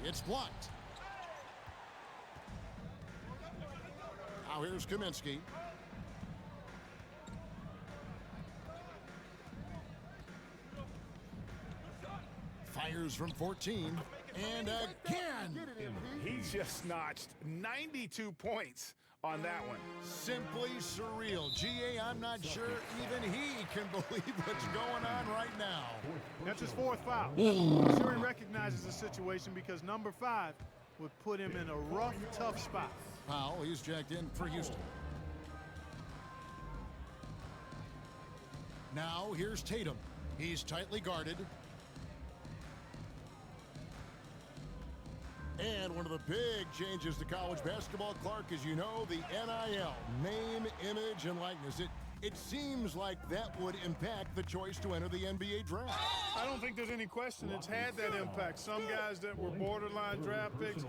It's blocked. Now here's Kaminsky. Fires from 14. And again. He just notched 92 points on that one. Simply surreal. GA, I'm not sure even he can believe what's going on right now. That's his fourth foul. I'm sure he recognizes the situation because number 5 would put him in a rough, tough spot. Powell, he's jacked in for Houston. Now here's Tatum. He's tightly guarded. And one of the big changes to college basketball, Clark, as you know, the NIL, name, image, and likeness. It seems like that would impact the choice to enter the NBA draft. I don't think there's any question it's had that impact. Some guys that were borderline draft picks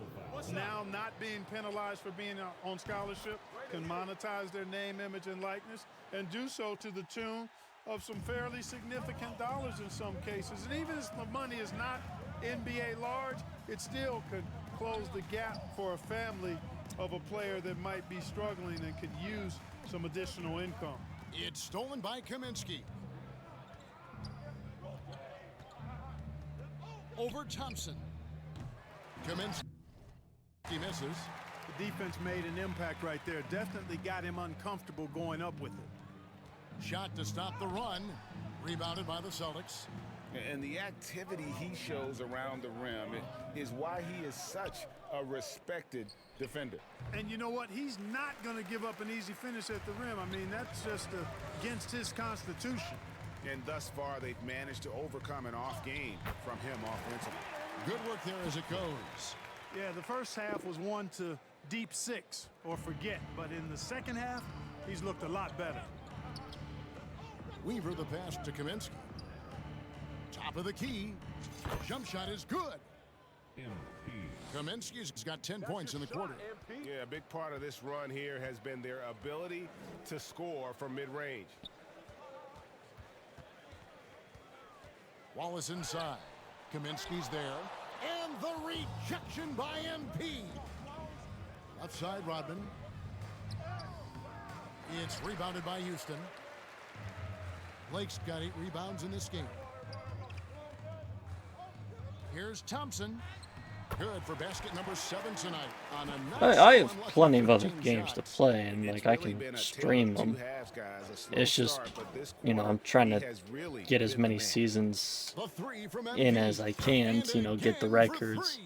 now not being penalized for being on scholarship can monetize their name, image, and likeness and do so to the tune of some fairly significant dollars in some cases. And even if the money is not NBA large, it still could close the gap for a family of a player that might be struggling and could use some additional income. It's stolen by Kaminsky. Over Thompson. Kaminsky misses. The defense made an impact right there. Definitely got him uncomfortable going up with it. Shot to stop the run. Rebounded by the Celtics. And the activity he shows around the rim is why he is such a respected defender. And you know what? He's not going to give up an easy finish at the rim. I mean, that's just against his constitution. And thus far, they've managed to overcome an off game from him offensively. Good work there as it goes. Yeah, the first half was one to deep six or forget. But in the second half, he's looked a lot better. Weaver the pass to Kaminsky. Top of the key. Jump shot is good. Kaminsky's got 10 points in the quarter. Yeah, a big part of this run here has been their ability to score from mid-range. Wallace inside. Kaminsky's there. And the rejection by MP. Left side, Rodman. It's rebounded by Houston. Blake's got 8 rebounds in this game. Here's Thompson. Good for basket number 7 tonight. On a nice I have plenty of other games to play, and like I can stream them. It's just, you know, I'm trying to get as many seasons in as I can to, you know, get the records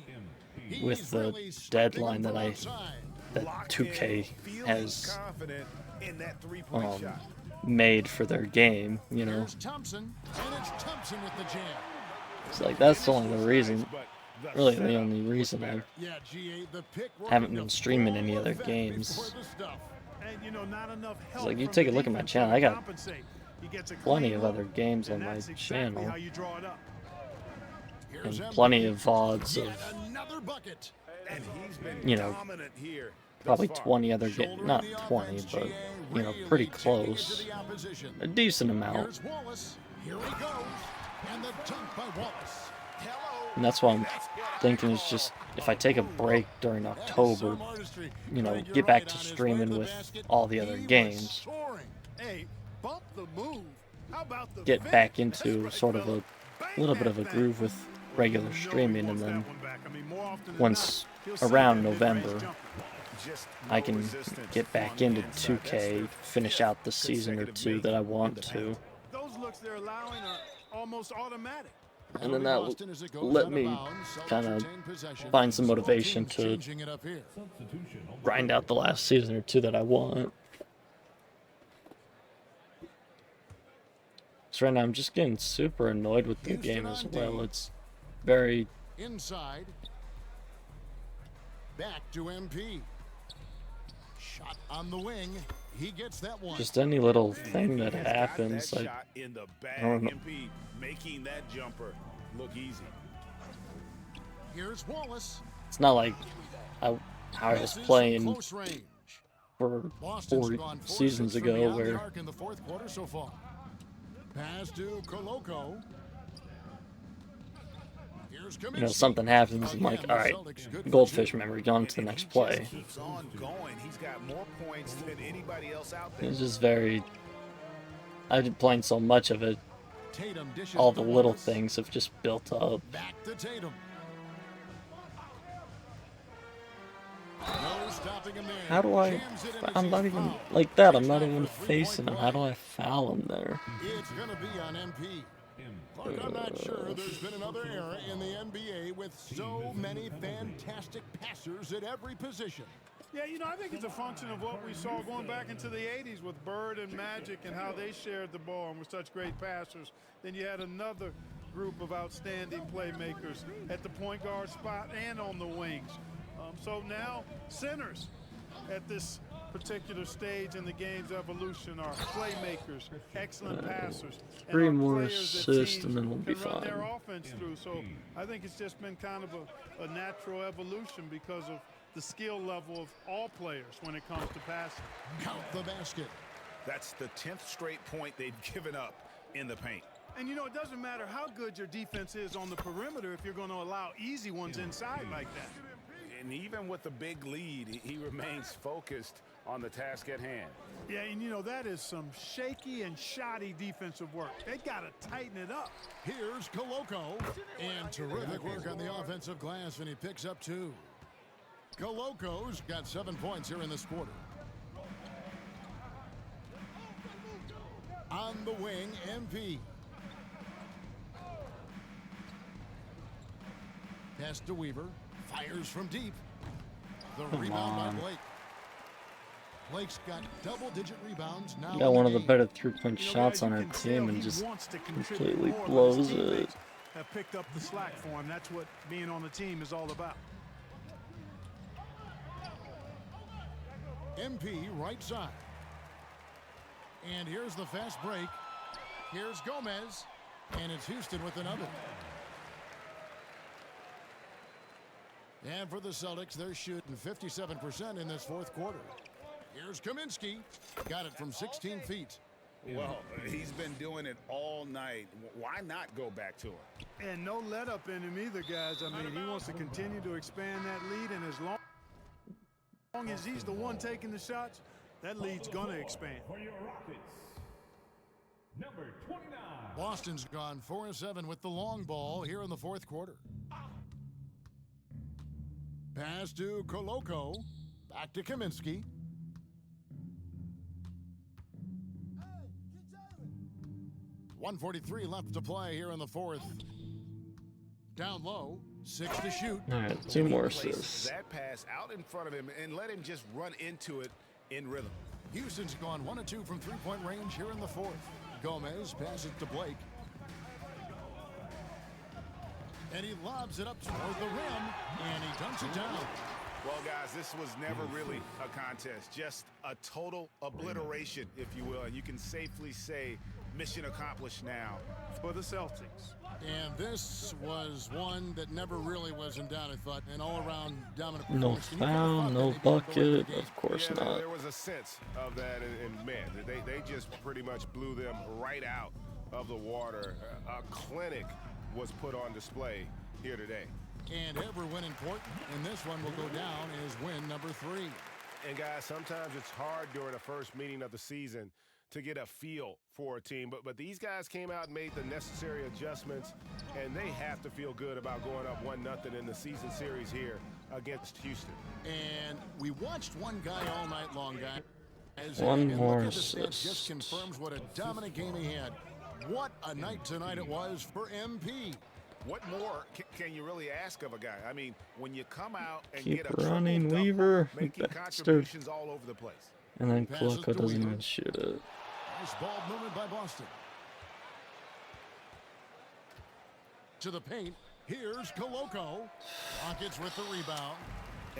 with the deadline that 2K has made for their game, you know. It's like that's the only reason, really the only reason I haven't been streaming any other games. It's like you take a look at my channel, I got plenty of other games on my channel. And plenty of VODs of, you know, probably 20 other games, not 20, but, you know, pretty close. A decent amount. And that's why I'm thinking is just, if I take a break during October, you know, get back to streaming with all the other games, get back into sort of a little bit of a groove with regular streaming, and then once around November, I can get back into 2K, finish out the season or two that I want to. Those looks they're allowing are almost automatic. And then that will let me kind of find some motivation to grind out the last season or two that I want. So right now I'm just getting super annoyed with the game as well. It's very... Inside. Back to MP. Shot on the wing. He gets that one. Just any little thing that happens, like, I don't know. Making that jumper look easy. Here's Wallace. It's not like how I was playing for 4 seasons ago where, in the fourth quarter so far. Pass to Koloko. you know, something happens and I'm like, all right, goldfish memory, gone to the next play. Keeps on going. He's got more points than anybody else out there. It's just very... I've been playing so much of it, all the little things have just built up. Back to Tatum. No stopping him there. How do I... I'm not even... Like that, I'm not even facing him. How do I foul him there? It's going to be on MP. Look, I'm not sure there's been another era in the NBA with so many fantastic passers at every position. Yeah, you know, I think it's a function of what we saw going back into the 80s with Bird and Magic and how they shared the ball and were such great passers. Then you had another group of outstanding playmakers at the point guard spot and on the wings. So now centers at this particular stage in the game's evolution are playmakers, excellent passers, and 3 are more players that assists teams and then we'll be can run fine. their offense through. So I think it's just been kind of a natural evolution because of the skill level of all players when it comes to passing. Count the basket. That's the 10th straight point they've given up in the paint. And you know, it doesn't matter how good your defense is on the perimeter if you're going to allow easy ones inside like that. And even with the big lead, he remains focused on the task at hand. Yeah, and you know, that is some shaky and shoddy defensive work. They got to tighten it up. Here's Koloko. And terrific work on the offensive glass, and he picks up 2. Koloko's got 7 points here in this quarter. On the wing, MP. Pass to Weaver. Fires from deep. The rebound by Blake. Blake's got double-digit rebounds now. Got one of the game. better 3-point You know, shots guys, on you our can team tell and he just wants to contribute completely more, but blows his it. teammates have picked up the slack for him. That's what being on the team is all about. MP right side. And here's the fast break. Here's Gomez. And it's Houston with another. And for the Celtics, they're shooting 57% in this fourth quarter. Here's Kaminsky. Got it from 16 feet. Well, he's been doing it all night. Why not go back to him? And no let up in him either, guys. I mean, he wants to continue to expand that lead, and as long as he's the one taking the shots, that lead's going to expand. For your Rockets, number 29. Boston's gone 4-7 with the long ball here in the fourth quarter. Pass to Koloko. Back to Kaminsky. .143 left to play here in the fourth. Down low, 6 to shoot. All right, 2 more Place assists. that pass out in front of him and let him just run into it in rhythm. Houston's gone 1 of 2 from three-point range here in the fourth. Gomez passes to Blake. And he lobs it up toward the rim, and he dunks it down. Well, guys, this was never really a contest, just a total obliteration, if you will. And you can safely say mission accomplished now For the Celtics. And this was one that never really was in doubt, I thought. An all-around dominant No performance. And you foul, could've thought no that they'd be able to win the bucket, game. of course Yeah, not. there was a sense of that, and man, they just pretty much blew them right out of the water. A clinic was put on display here today. And every win important, and this one will go down as win number 3. And guys, sometimes it's hard during the first meeting of the season to get a feel for a team, but these guys came out and made the necessary adjustments, and they have to feel good about going up 1-0 in the season series here against Houston. And we watched one guy all night long, guys. One And more look at the stats, assist. just confirms what a dominant game he had. What a night tonight it was for MP. What more can you really ask of a guy? I mean, when you come out and Keep get a running, triple-double, Weaver, you making bastard. contributions all over the place. And then Passes Koloko to doesn't Weaver. even shoot it. Nice ball movement by Boston. To the paint. Here's Koloko. Rockets with the rebound.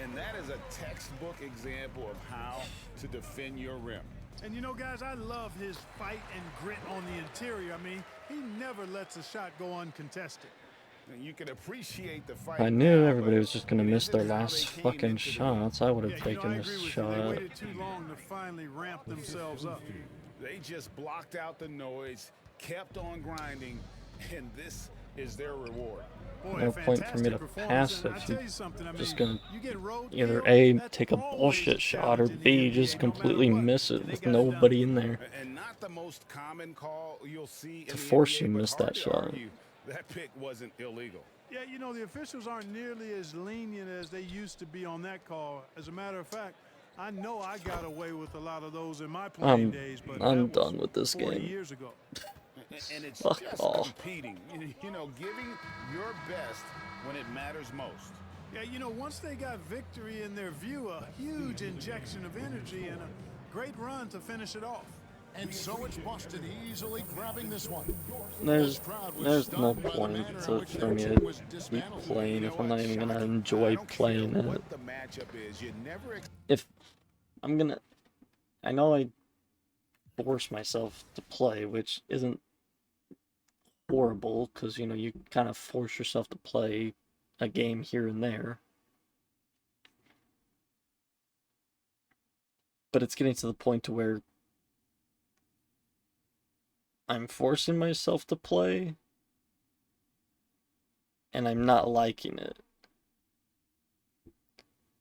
And that is a textbook example of how to defend your rim. And you know, guys, I love his fight and grit on the interior. I mean, he never lets a shot go uncontested. And you can appreciate the fight. I knew now, everybody but was just gonna it miss their isn't how last they came fucking into the shots. I would have Yeah, you know, taken I this agree with you. They shot. waited too long to finally ramp themselves up. They just blocked out the noise, kept on grinding, and this is their reward. Boy, No a point for me to fantastic pass performance, and if I tell you you something, I just mean, gonna you get road either field, A, that's take a always bullshit a shot, or challenge in the B, NBA, just no completely matter what. miss it And they with got it done. nobody in there. And not the most common call you'll see in To the force NBA, you but miss hard that to shot. argue that pick wasn't illegal. Yeah, you know, the officials aren't nearly as lenient as they used to be on that call. As a matter of fact, I know I got away with a lot of those in my playing days, but I'm that was done with this 40 game. years ago. And it's Fuck just off. competing, you know, giving your best when it matters most. Yeah, you know, once they got victory in their view, a huge injection of energy and a great run to finish it off. And so it's Boston easily grabbing this one. There's This crowd was there's no stunned by the point manner in to, which for their me team to was keep dismantled. playing You if know I'm what? not even gonna Shocking. I enjoy don't playing care it. what the matchup is. You never If I'm gonna, I know I force myself to play, which isn't horrible, because, you know, you kind of force yourself to play a game here and there. But it's getting to the point to where I'm forcing myself to play, and I'm not liking it.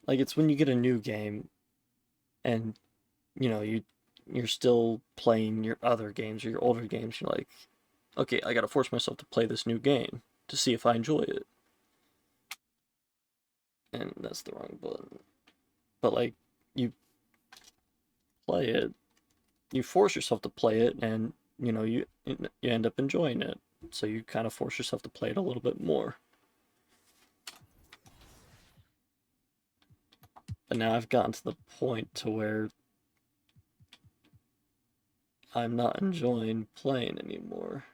Like, it's when you get a new game, and, you know, you're still playing your other games or your older games, you're like, okay, I gotta force myself to play this new game to see if I enjoy it. And that's the wrong button. But, like, you play it, you force yourself to play it, and, you know, you end up enjoying it. So you kind of force yourself to play it a little bit more. But now I've gotten to the point to where I'm not enjoying playing anymore.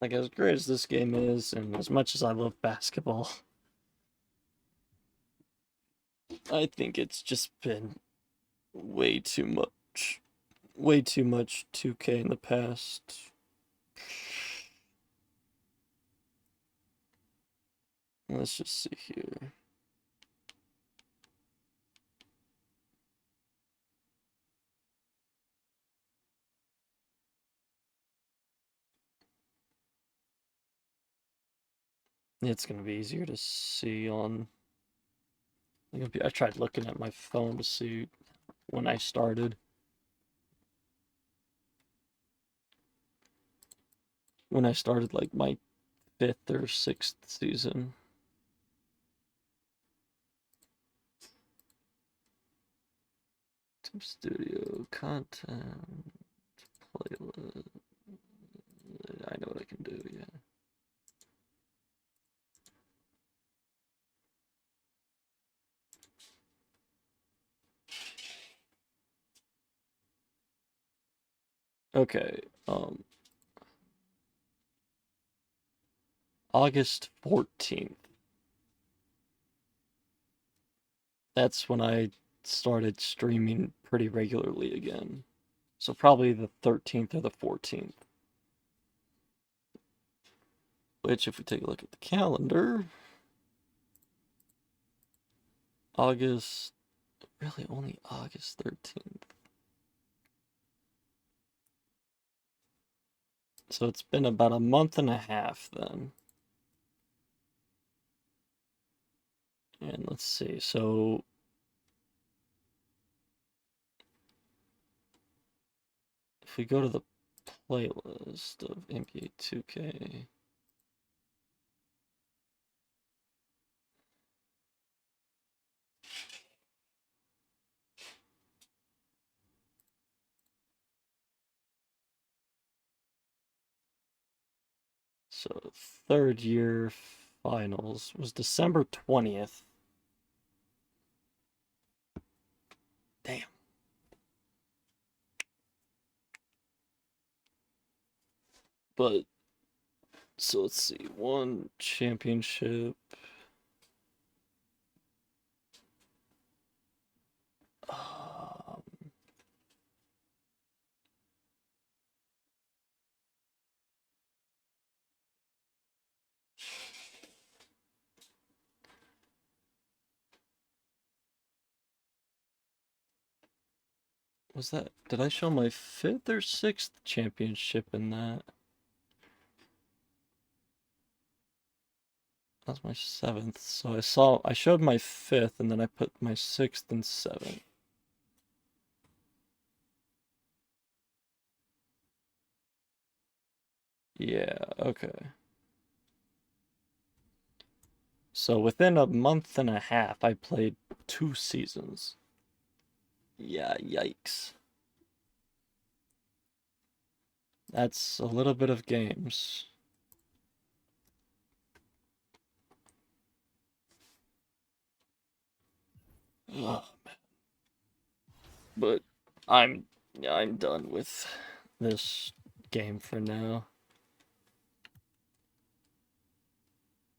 Like, as great as this game is, and as much as I love basketball, I think it's just been way too much. Way too much 2K in the past. Let's just see here. It's gonna be easier to see on the computer. I tried looking at my phone to see when I started. When I started, like, my 5th or 6th season. Team Studio, content, playlist. I know what I can do, yeah. Okay, August 14th. That's when I started streaming pretty regularly again. So probably the 13th or the 14th. Which, if we take a look at the calendar, August, really only August 13th. So it's been about a month and a half then. And let's see, so if we go to the playlist of NBA 2K, so third year finals was December 20th. Damn. But, so let's see, one championship. Um, was that, did I show my 5th or 6th championship in that? That's my 7th, so I showed my 5th, and then I put my 6th and 7th. Yeah, okay. So within a month and a half, I played 2 seasons. Yeah, yikes. That's a little bit of games. Oh, man. But I'm done with this game for now.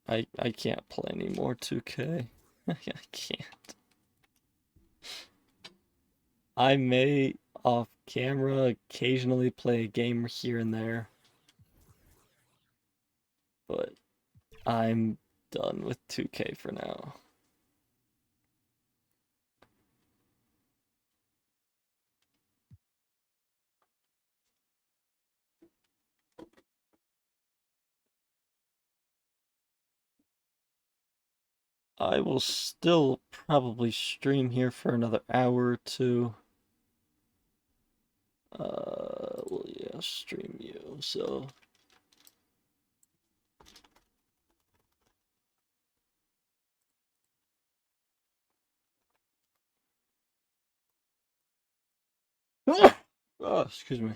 I can't play any more 2K. I can't. I may off camera occasionally play a game here and there, but I'm done with 2K for now. I will still probably stream here for another hour or two. Well, yeah, stream you, so. Oh, excuse me.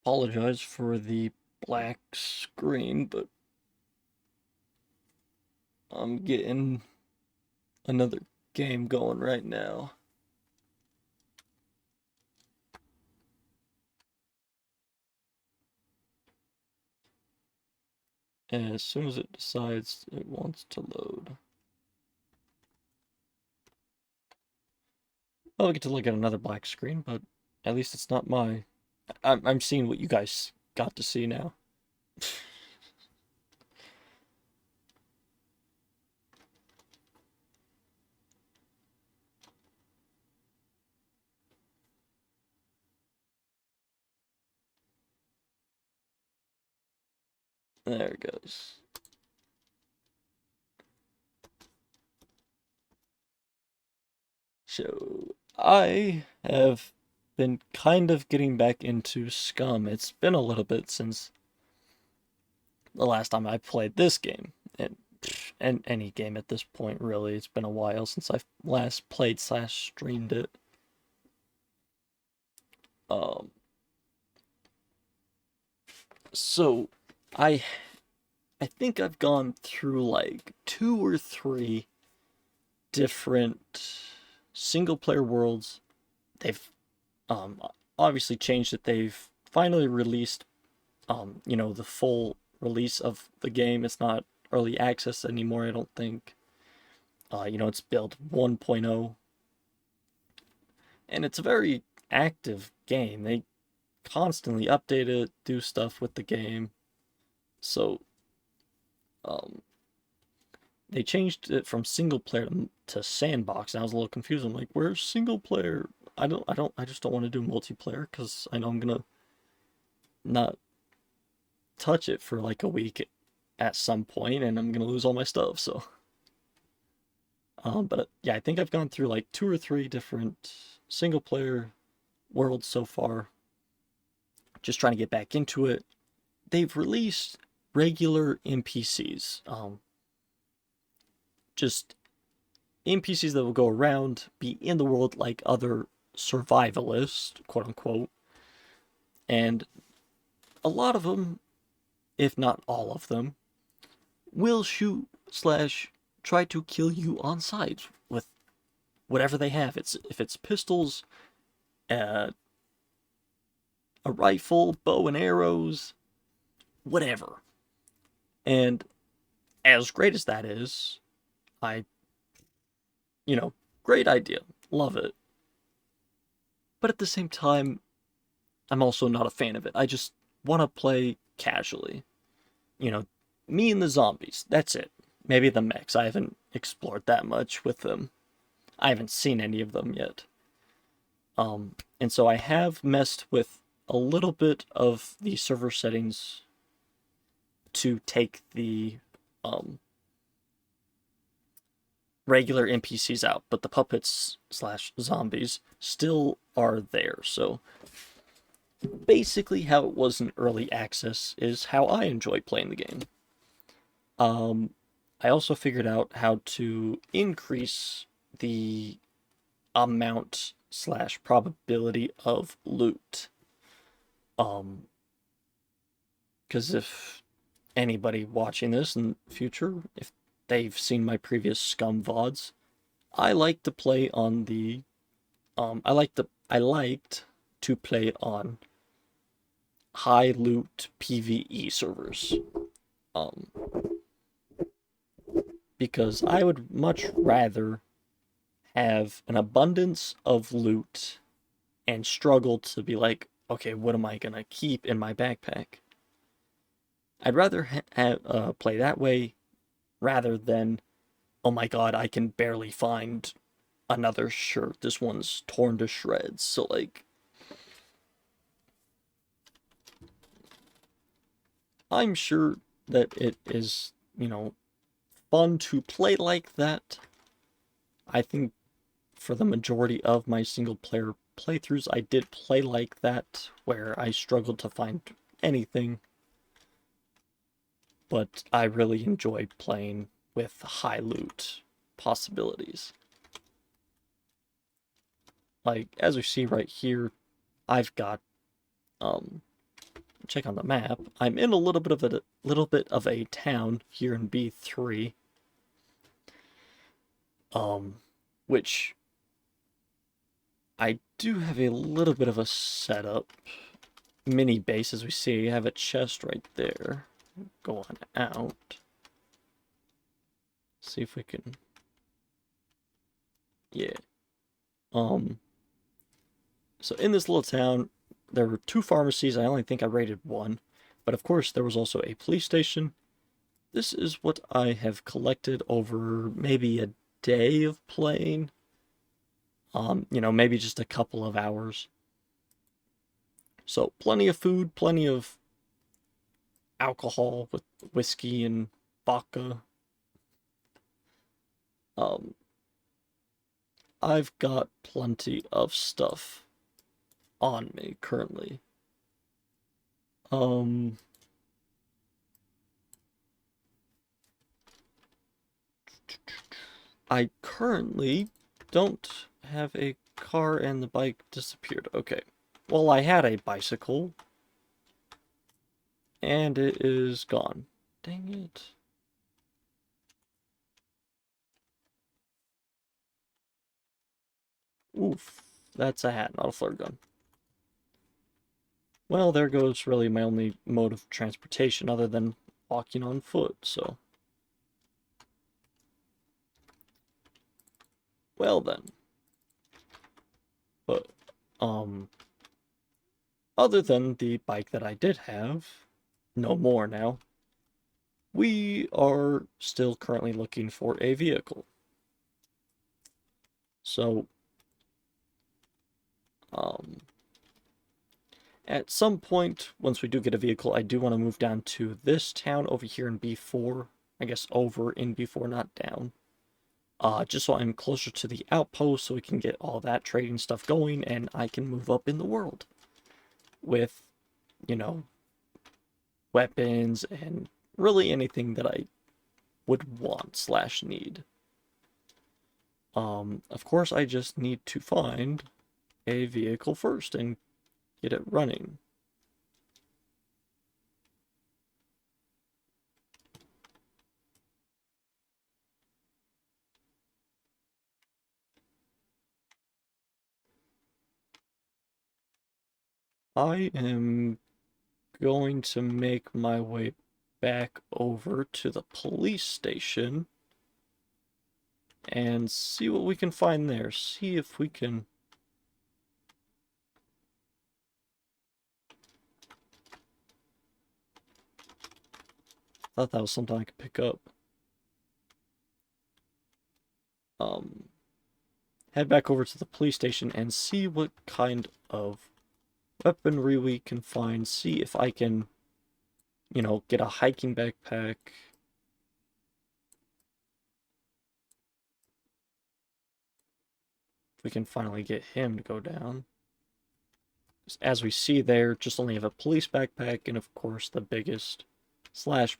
Apologize for the black screen, but I'm getting another game going right now. And as soon as it decides it wants to load. Well, I get to look at another black screen, but at least it's not my... I'm seeing what you guys got to see now. There it goes. So, I have been kind of getting back into SCUM. It's been a little bit since the last time I played this game. And any game at this point, really. It's been a while since I've last played / streamed it. So, I think I've gone through like 2 or 3 different single player worlds. They've obviously changed it. They've finally released the full release of the game. It's not early access anymore, I don't think. It's build 1.0. And it's a very active game. They constantly update it, do stuff with the game. So they changed it from single player to sandbox, and I was a little confused. I'm like, where's single player? I just don't want to do multiplayer because I know I'm gonna not touch it for like a week at some point, and I'm gonna lose all my stuff. So, but yeah, I think I've gone through like 2 or 3 different single player worlds so far. Just trying to get back into it. They've released regular NPCs. Just NPCs that will go around, be in the world like other survivalists, quote unquote. And a lot of them, if not all of them, will shoot / try to kill you on sight with whatever they have. If it's pistols, a rifle, bow and arrows, whatever. And as great as that is, great idea. Love it. But at the same time, I'm also not a fan of it. I just want to play casually. Me and the zombies. That's it. Maybe the mechs. I haven't explored that much with them. I haven't seen any of them yet. And so I have messed with a little bit of the server settings to take the regular NPCs out, but the puppets slash zombies still are there. So basically how it was in early access is how I enjoy playing the game. I also figured out how to increase the amount slash probability of loot. Because if anybody watching this in the future, if they've seen my previous SCUM VODs, I like to play on the, I liked to play on high loot PvE servers. Because I would much rather have an abundance of loot and struggle to be like, okay, what am I gonna keep in my backpack? I'd rather play that way rather than, oh my god, I can barely find another shirt. This one's torn to shreds. So, like, I'm sure that it is, you know, fun to play like that. I think for the majority of my single player playthroughs, I did play like that, where I struggled to find anything. But I really enjoy playing with high loot possibilities. Like, as we see right here, I've got, check on the map. I'm in a little bit of a town here in B3. Which I do have a little bit of a setup. Mini base, as we see. I have a chest right there. Go on out. See if we can... Yeah. So in this little town, there were 2 pharmacies. I only think I raided 1. But of course, there was also a police station. This is what I have collected over maybe a day of playing. You know, maybe just a couple of hours. So plenty of food, plenty of alcohol with whiskey and vodka. I've got plenty of stuff on me currently. I currently don't have a car and the bike disappeared. Okay. Well, I had a bicycle. And it is gone. Dang it. Oof. That's a hat, not a flare gun. Well, there goes really my only mode of transportation other than walking on foot, so... Well then. But, other than the bike that I did have, no more now, we are still currently looking for a vehicle. So, at some point, once we do get a vehicle, I do want to move down to this town over here in B4. I guess over in B4, not down. Just so I'm closer to the outpost so we can get all that trading stuff going and I can move up in the world with, you know, weapons and really anything that I would want slash need. Of course, I just need to find a vehicle first and get it running. I am going to make my way back over to the police station and see what we can find there. See if we can... Thought that was something I could pick up. Head back over to the police station and see what kind of weaponry we can find. See if I can, you know, get a hiking backpack. If we can finally get him to go down. As we see there, just only have a police backpack, and of course the biggest slash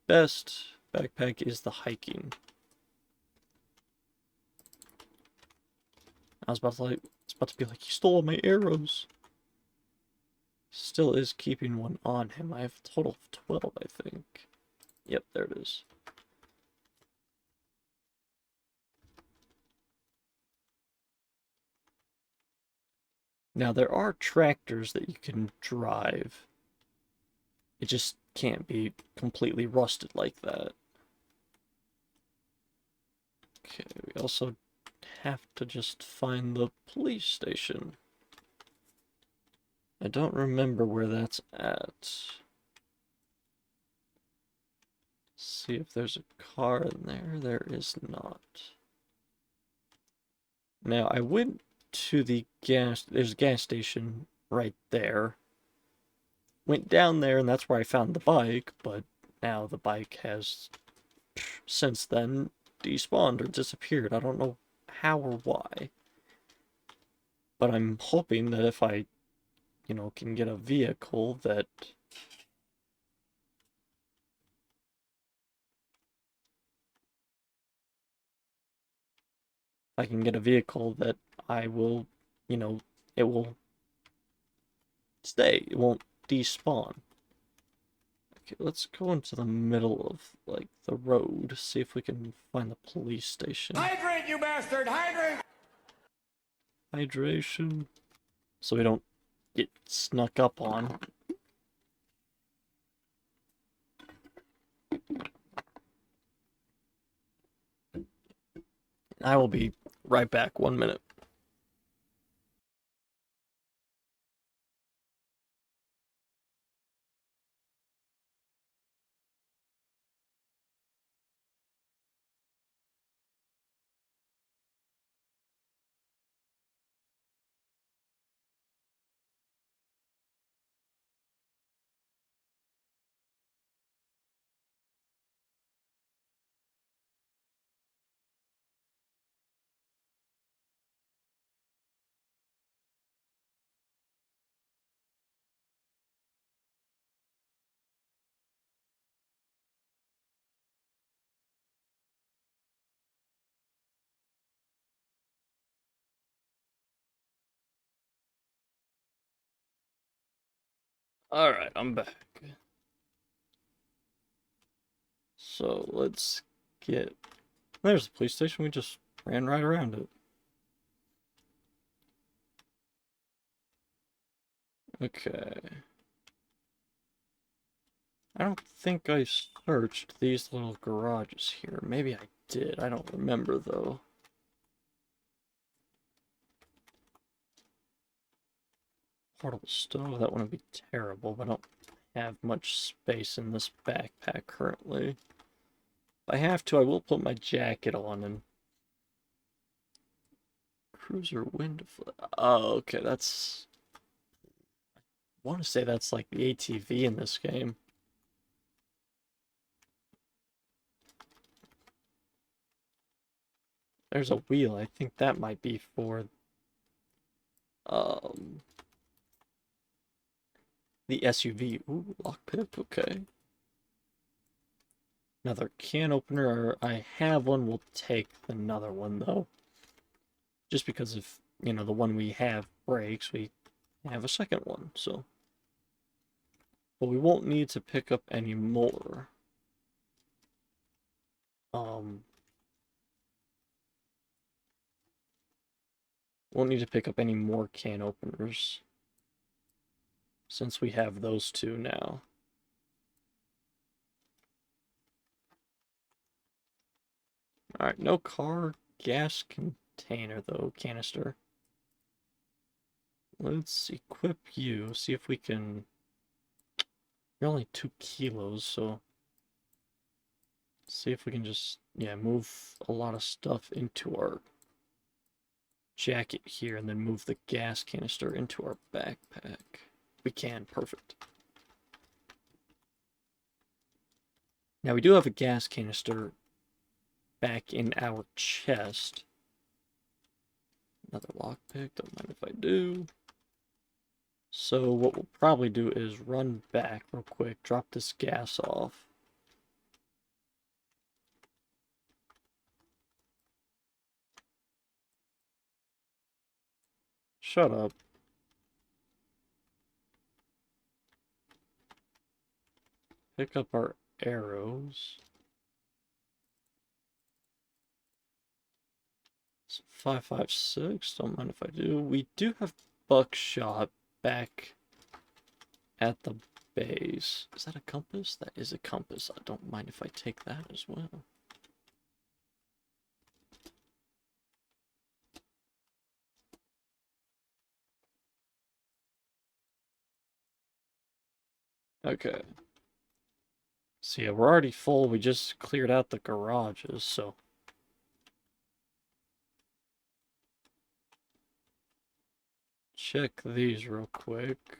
best backpack is the hiking. I was about to be like, he stole my arrows. Still is keeping one on him. I have a total of 12, I think. Yep, there it is. Now, there are tractors that you can drive. It just can't be completely rusted like that. Okay, we also have to just find the police station. I don't remember where that's at. See if there's a car in there. There is not. Now, I went to there's a gas station right there. Went down there, and that's where I found the bike, but now the bike has since then despawned or disappeared. I don't know how or why. But I'm hoping that if I, can get a vehicle that I will, it will stay. It won't despawn. Okay, let's go into the middle of, like, the road, see if we can find the police station. Hydrate, you bastard! Hydrate! Hydration. So we don't get snuck up on. I will be right back, 1 minute. Alright, I'm back. So let's get... There's the police station, we just ran right around it. Okay. I don't think I searched these little garages here. Maybe I did, I don't remember though. Portable stove, that wouldn't be terrible, but I don't have much space in this backpack currently. If I have to, I will put my jacket on and... Cruiser wind... Oh, okay, that's... I want to say that's like the ATV in this game. There's a wheel, I think that might be for... the SUV. Ooh, lockpick, okay. Another can opener. I have one, we'll take another one though. Just because if, the one we have breaks, we have a second one, so. But we won't need to pick up any more. Won't need to pick up any more can openers. Since we have those two now. Alright, no car, gas container though, canister. Let's equip you, see if we can... You're only 2 kilos, so... See if we can just, move a lot of stuff into our jacket here, and then move the gas canister into our backpack. We can, perfect. Now we do have a gas canister back in our chest. Another lockpick, don't mind if I do. So what we'll probably do is run back real quick, drop this gas off. Shut up. Pick up our arrows. So 556, don't mind if I do. We do have buckshot back at the base. Is that a compass? That is a compass. I don't mind if I take that as well. Okay. So yeah, we're already full. We just cleared out the garages, so... check these real quick.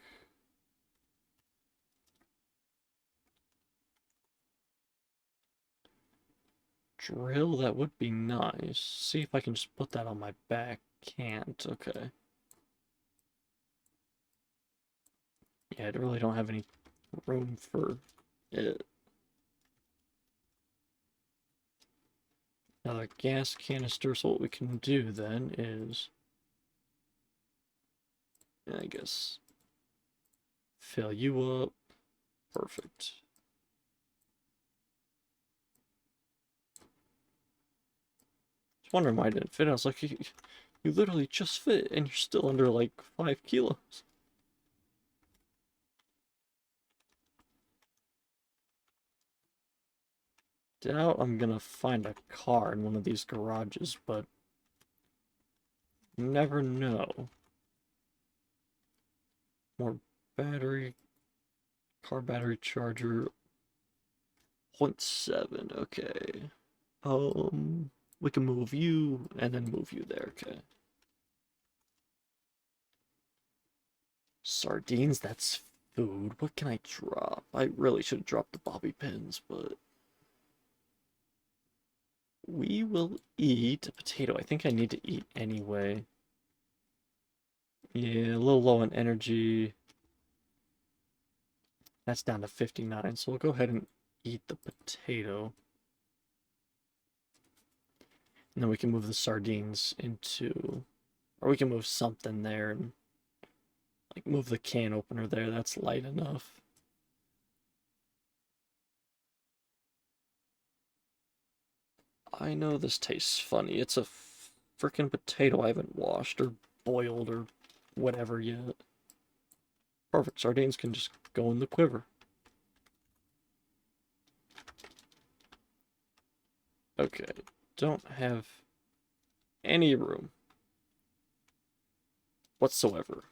Drill, that would be nice. See if I can just put that on my back. Can't, okay. Yeah, I really don't have any room for it. Another gas canister, so what we can do then is... I guess... fill you up. Perfect. Just wondering why I didn't fit. I was like, you literally just fit, and you're still under like 5 kilos. Doubt I'm gonna find a car in one of these garages, but you never know. More battery, car battery charger, 0.7, okay. We can move you, and then move you there, okay. Sardines, that's food. What can I drop? I really should have dropped the bobby pins, but... we will eat a potato. I think I need to eat anyway. Yeah, a little low on energy. That's down to 59, so we'll go ahead and eat the potato. And then we can move the sardines into... or we can move something there and... like, move the can opener there. That's light enough. I know this tastes funny. It's a frickin' potato I haven't washed or boiled or whatever yet. Perfect. Sardines can just go in the quiver. Okay. Don't have any room whatsoever.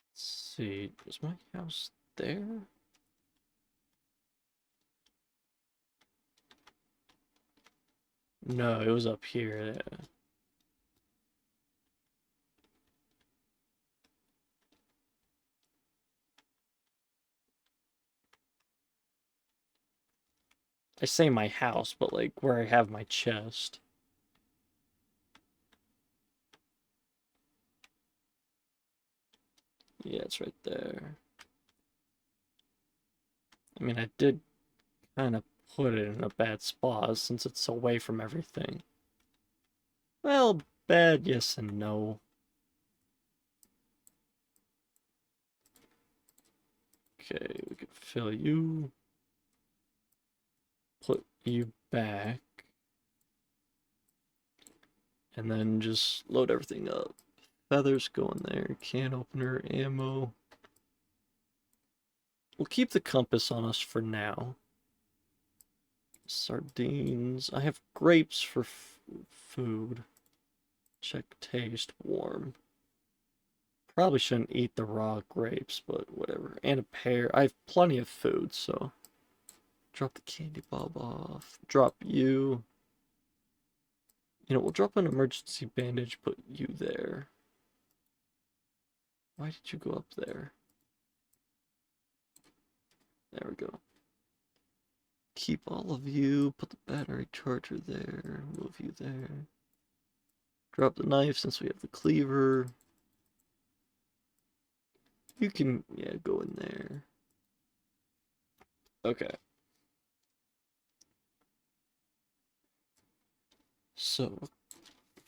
Let's see. Is my house there? No, it was up here. Yeah. I say my house, but like where I have my chest. Yeah, it's right there. I mean, I did kind of put it in a bad spot since it's away from everything. Well, bad, yes and no. Okay, we can fill you. Put you back. And then just load everything up. Feathers go in there, can opener, ammo. We'll keep the compass on us for now. Sardines. I have grapes for food. Check taste, warm. Probably shouldn't eat the raw grapes, but whatever. And a pear. I have plenty of food, so... drop the candy bob off. Drop you. You know, we'll drop an emergency bandage, put you there. Why did you go up there? There we go. Keep all of you, put the battery charger there, move you there. Drop the knife since we have the cleaver. You can, yeah, go in there. Okay. So,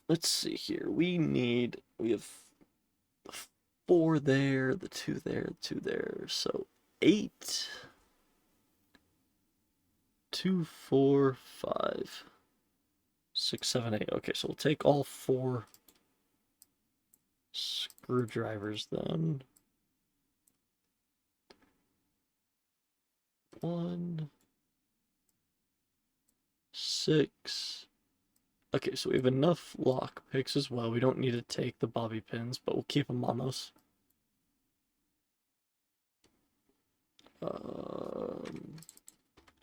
let's see here. We have 4 there, the 2 there, 2 there. So, 8. 2, 4, 5, 6, 7, 8. Okay, so we'll take all 4 screwdrivers then. 1, 6. Okay, so we have enough lock picks as well. We don't need to take the bobby pins, but we'll keep them on us.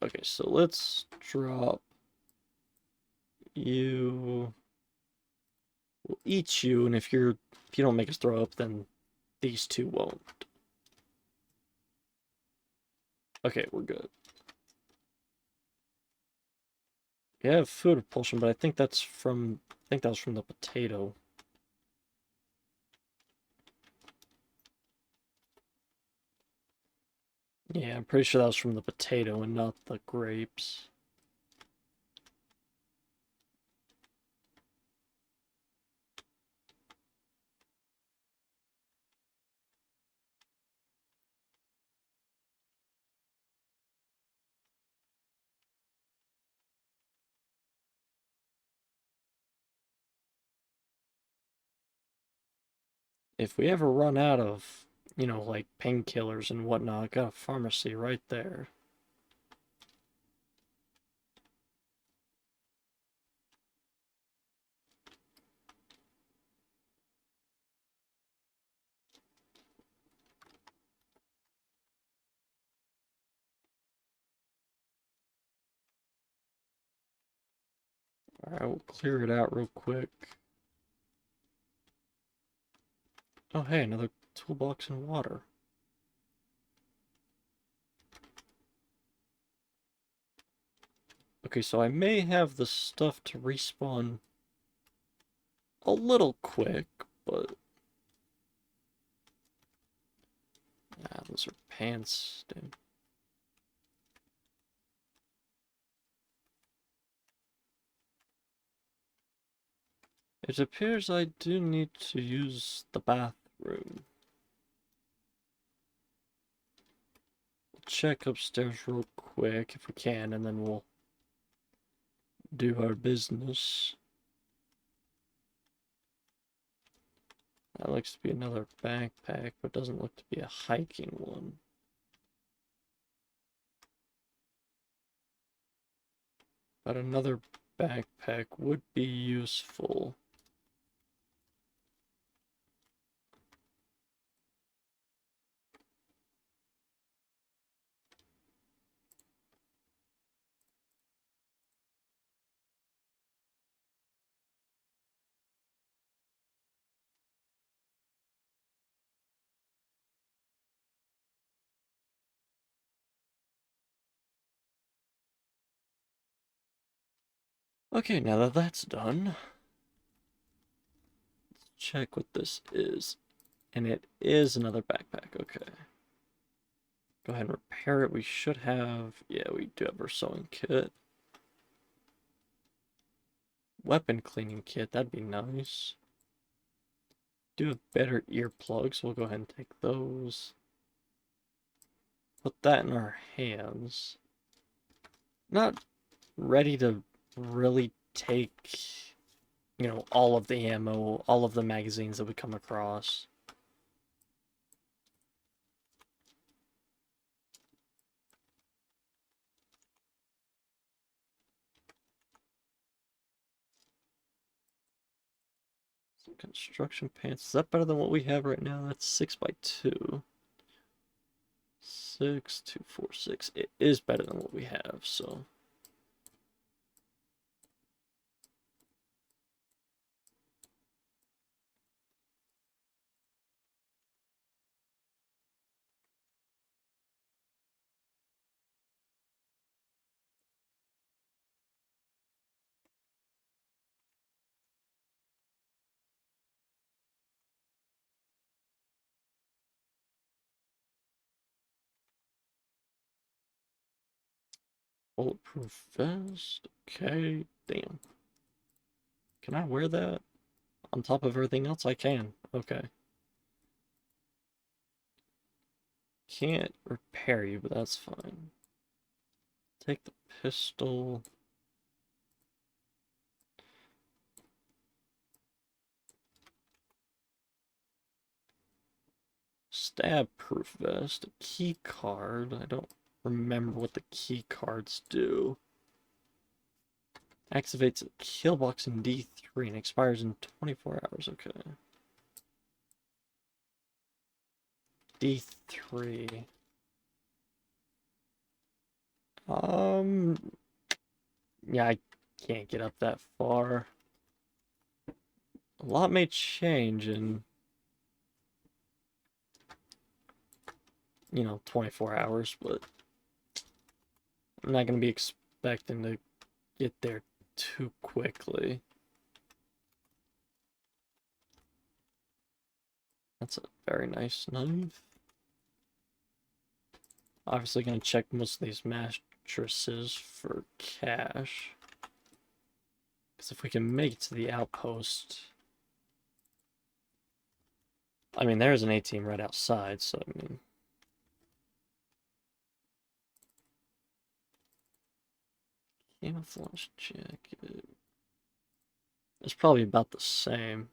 Okay, so let's drop you. We'll eat you, and if you don't make us throw up, then these 2 won't. Okay, we're good. We have food repulsion, but I think that was from the potato. Yeah, I'm pretty sure that was from the potato and not the grapes. If we ever run out of, like painkillers and whatnot, I got a pharmacy right there. Alright, we'll clear it out real quick. Oh, hey, another toolbox and water. Okay, so I may have the stuff to respawn a little quick, but... Ah, those are pants, dude. It appears I do need to use the bathroom. We'll check upstairs real quick if we can, and then we'll do our business. That looks to be another backpack, but doesn't look to be a hiking one. But another backpack would be useful. Okay, now that that's done, let's check what this is. And it is another backpack, okay. Go ahead and repair it. We should have, yeah, we do have our sewing kit. Weapon cleaning kit, that'd be nice. Do have better earplugs, we'll go ahead and take those. Put that in our hands. Not ready to really take, all of the ammo, all of the magazines that we come across. Some construction pants. Is that better than what we have right now? That's 6x2. 6, 2, 4, 6. It is better than what we have, so... Bulletproof vest. Okay, damn. Can I wear that? On top of everything else, I can. Okay. Can't repair you, but that's fine. Take the pistol. Stab-proof vest. A key card. I don't remember what the key cards do. Activates a kill box in D3 and expires in 24 hours. Okay. D3. Yeah, I can't get up that far. A lot may change in, 24 hours, but I'm not going to be expecting to get there too quickly. That's a very nice knife. Obviously going to check most of these mattresses for cash. Because if we can make it to the outpost... I mean, there's an A-team right outside, so I mean... Camouflage jacket... It's probably about the same.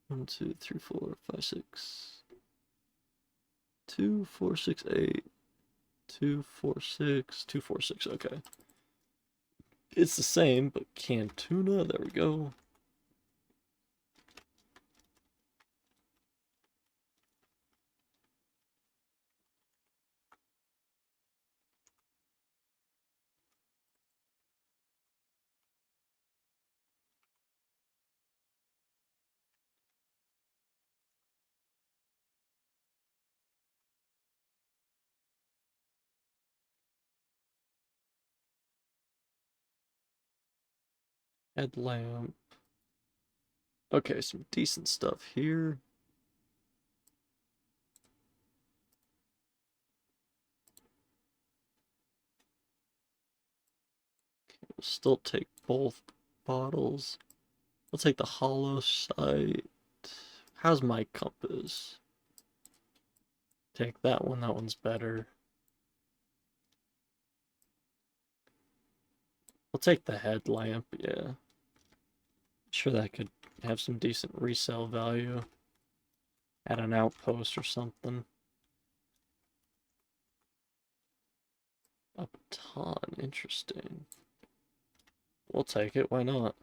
1, 2, 3, 4, 5, 6... 2, 4, 6, 8... 2, 4, 6... 2, 4, 6, okay. It's the same, but canned tuna, there we go. Headlamp. Okay, some decent stuff here. We'll still take both bottles. We'll take the hollow sight. How's my compass? Take that one. That one's better. We'll take the headlamp, yeah. Sure, that could have some decent resale value at an outpost or something. A baton, interesting. We'll take it, why not?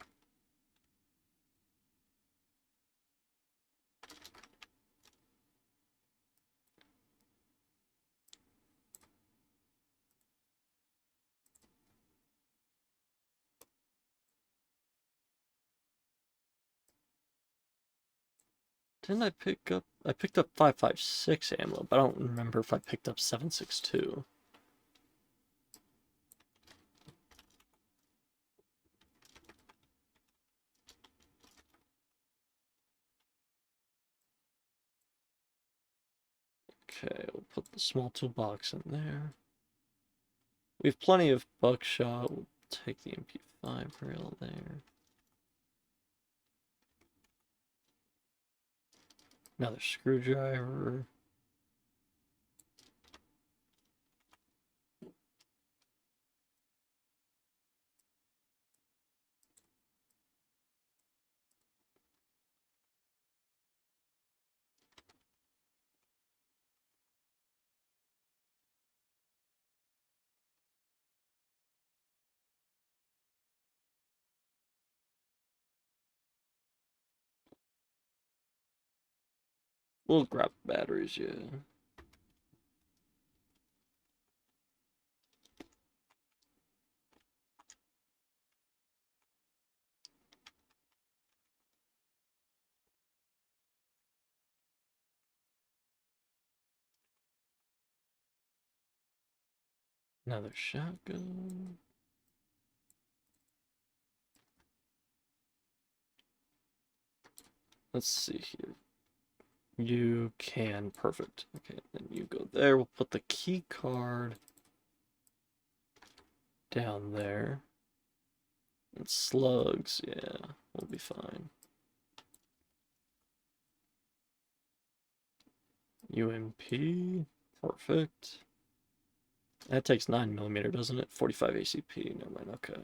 Didn't I pick up... I picked up 5.56 ammo, but I don't remember if I picked up 7.62. Okay, we'll put the small toolbox in there. We have plenty of buckshot. We'll take the MP5 rail there. Another screwdriver. We'll grab batteries, yeah. Another shotgun. Let's see here. You can, perfect. Okay, then you go there. We'll put the key card down there. And slugs, yeah, we'll be fine. UMP, perfect. That takes 9mm, doesn't it? 45 ACP, never mind, okay.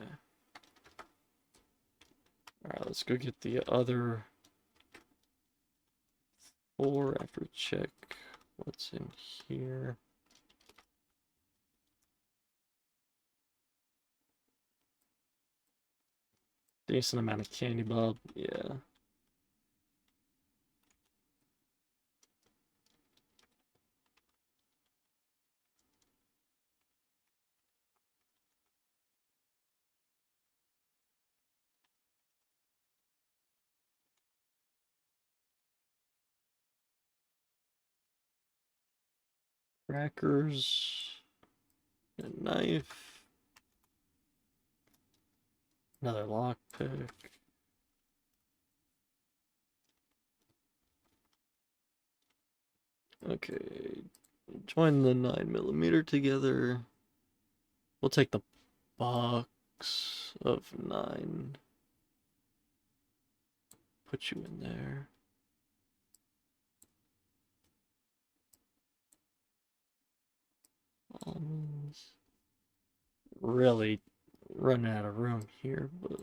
Alright, let's go get the other 4 after we check what's in here. Decent amount of candy bob, yeah. Crackers, a knife, another lockpick. Okay, join the 9mm together. We'll take the box of 9. Put you in there. Really running out of room here, but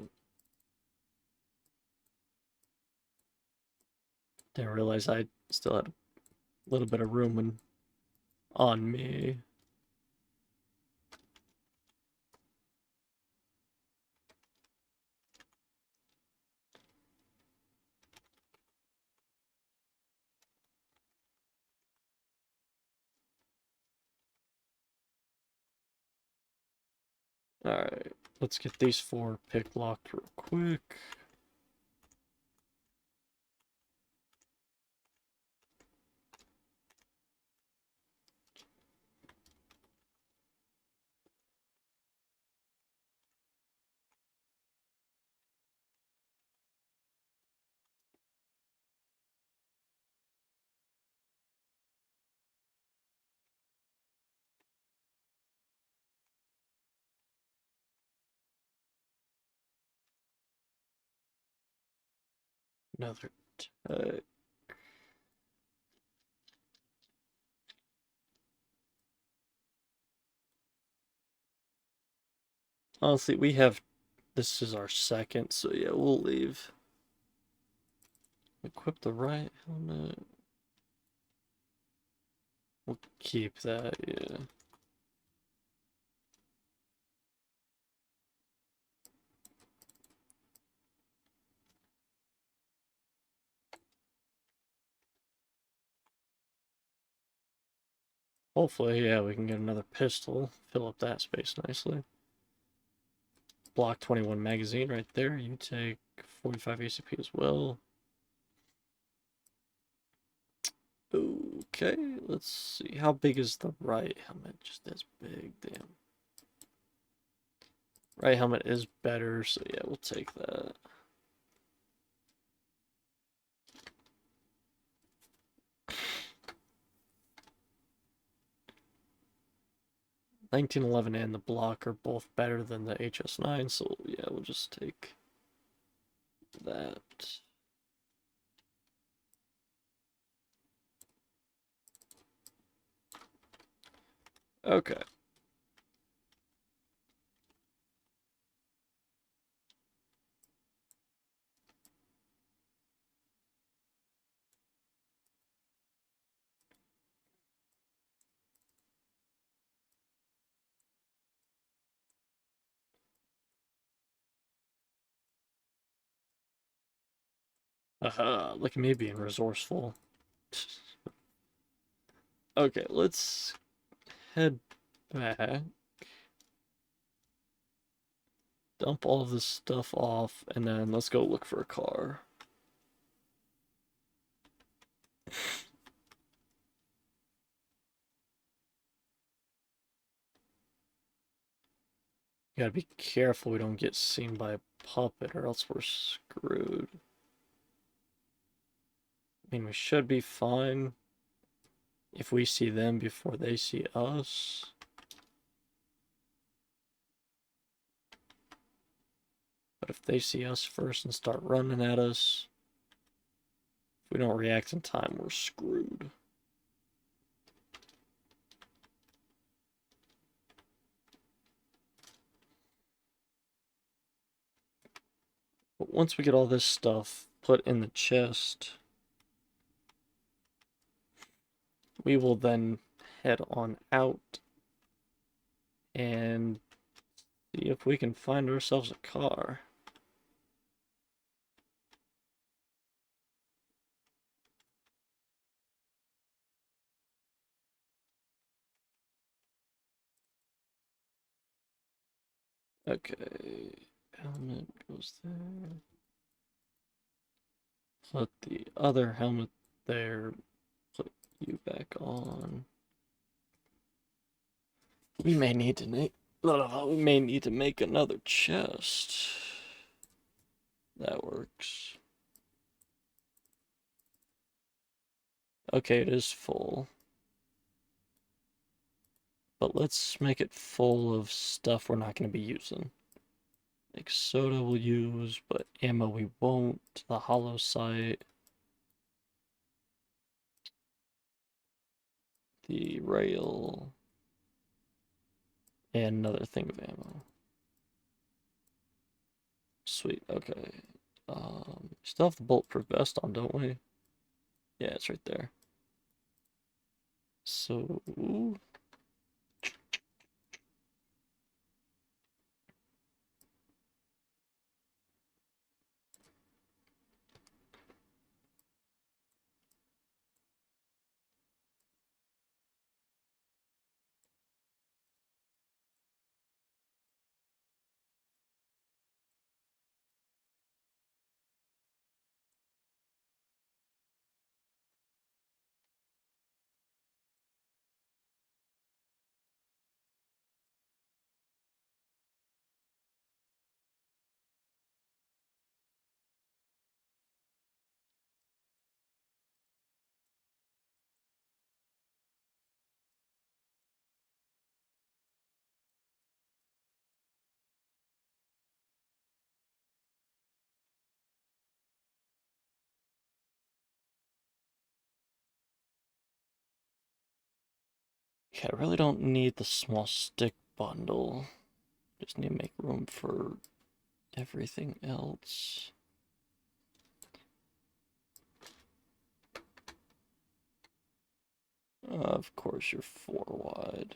didn't realize I still had a little bit of room on me. Alright, let's get these 4 pick locked real quick. Another tag. Honestly, we have... This is our second, so yeah, we'll leave. Equip the right helmet. We'll keep that, yeah. Hopefully, yeah, we can get another pistol. Fill up that space nicely. Block 21 magazine right there. You take 45 ACP as well. Okay, let's see. How big is the right helmet? Just as big, damn. Right helmet is better, so yeah, we'll take that. (1911) and the block are both better than the HS9, so yeah, we'll just take that. Okay. Aha, look at me being resourceful. Okay, let's head back. Dump all of this stuff off, and then let's go look for a car. You gotta be careful we don't get seen by a puppet, or else we're screwed. I mean, we should be fine if we see them before they see us. But if they see us first and start running at us, if we don't react in time, we're screwed. But once we get all this stuff put in the chest, we will then head on out and see if we can find ourselves a car. Okay, helmet goes there. Put the other helmet there. Put you back on. We may need to make another chest. That works. Okay, it is full. But let's make it full of stuff we're not going to be using. Like soda we'll use, but ammo we won't. The hollow sight. The rail. And another thing of ammo. Sweet, okay. Still have the bulletproof vest on, don't we? Yeah, it's right there. So... Okay, I really don't need the small stick bundle. Just need to make room for everything else. Of course, you're 4 wide.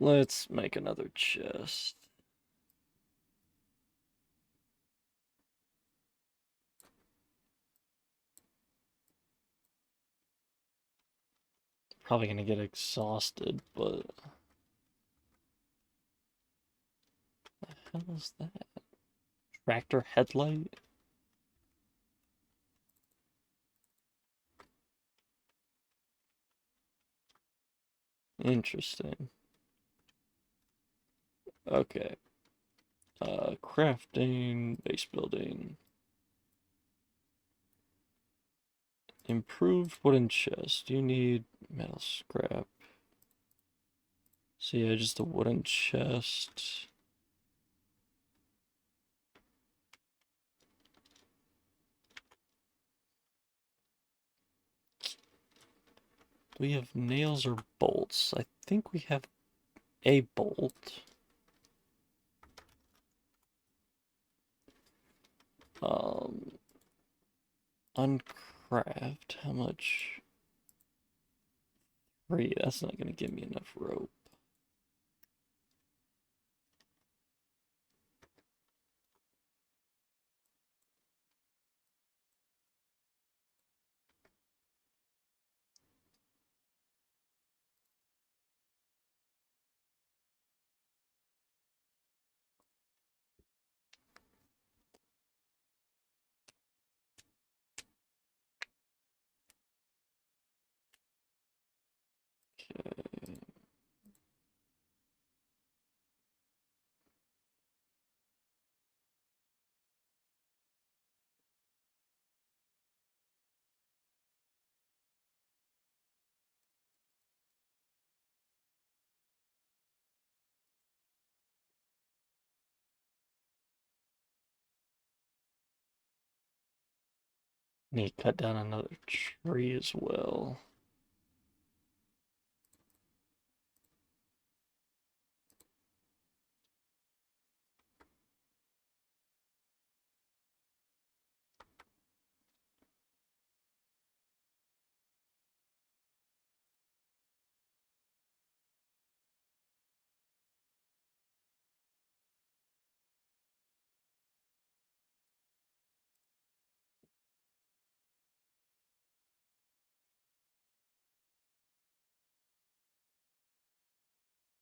Let's make another chest. Probably gonna get exhausted, but... What the hell is that? Tractor headlight? Interesting. Okay. Crafting, base building. Improved wooden chest. You need metal scrap. So yeah, just a wooden chest. Do we have nails or bolts? I think we have a bolt. Uncraft. How much? 3. That's not gonna give me enough rope. Okay. Need to cut down another tree as well.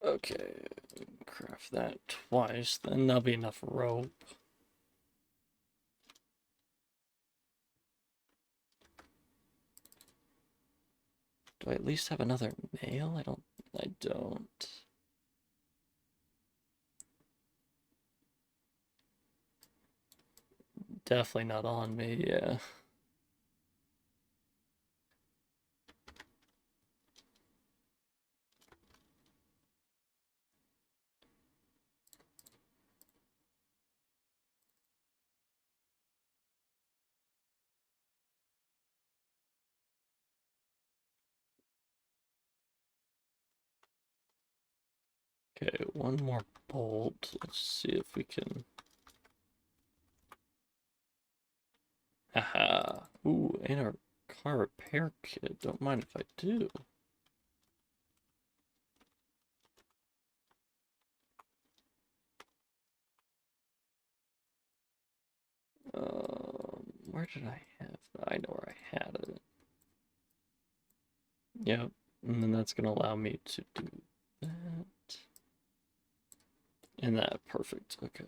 Okay, craft that twice, then that'll be enough rope. Do I at least have another nail? I don't. Definitely not on me, yeah. Okay, one more bolt. Let's see if we can... Haha. Ooh, and our car repair kit. Don't mind if I do. Where did I have that? I know where I had it. Yep, and then that's gonna allow me to do that. And that, perfect, okay.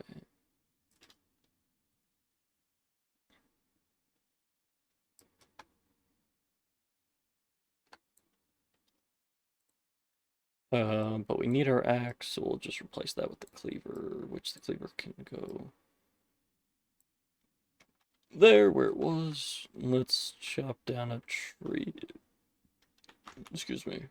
But we need our axe, so we'll just replace that with the cleaver, which the cleaver can go there where it was. Let's chop down a tree. Excuse me.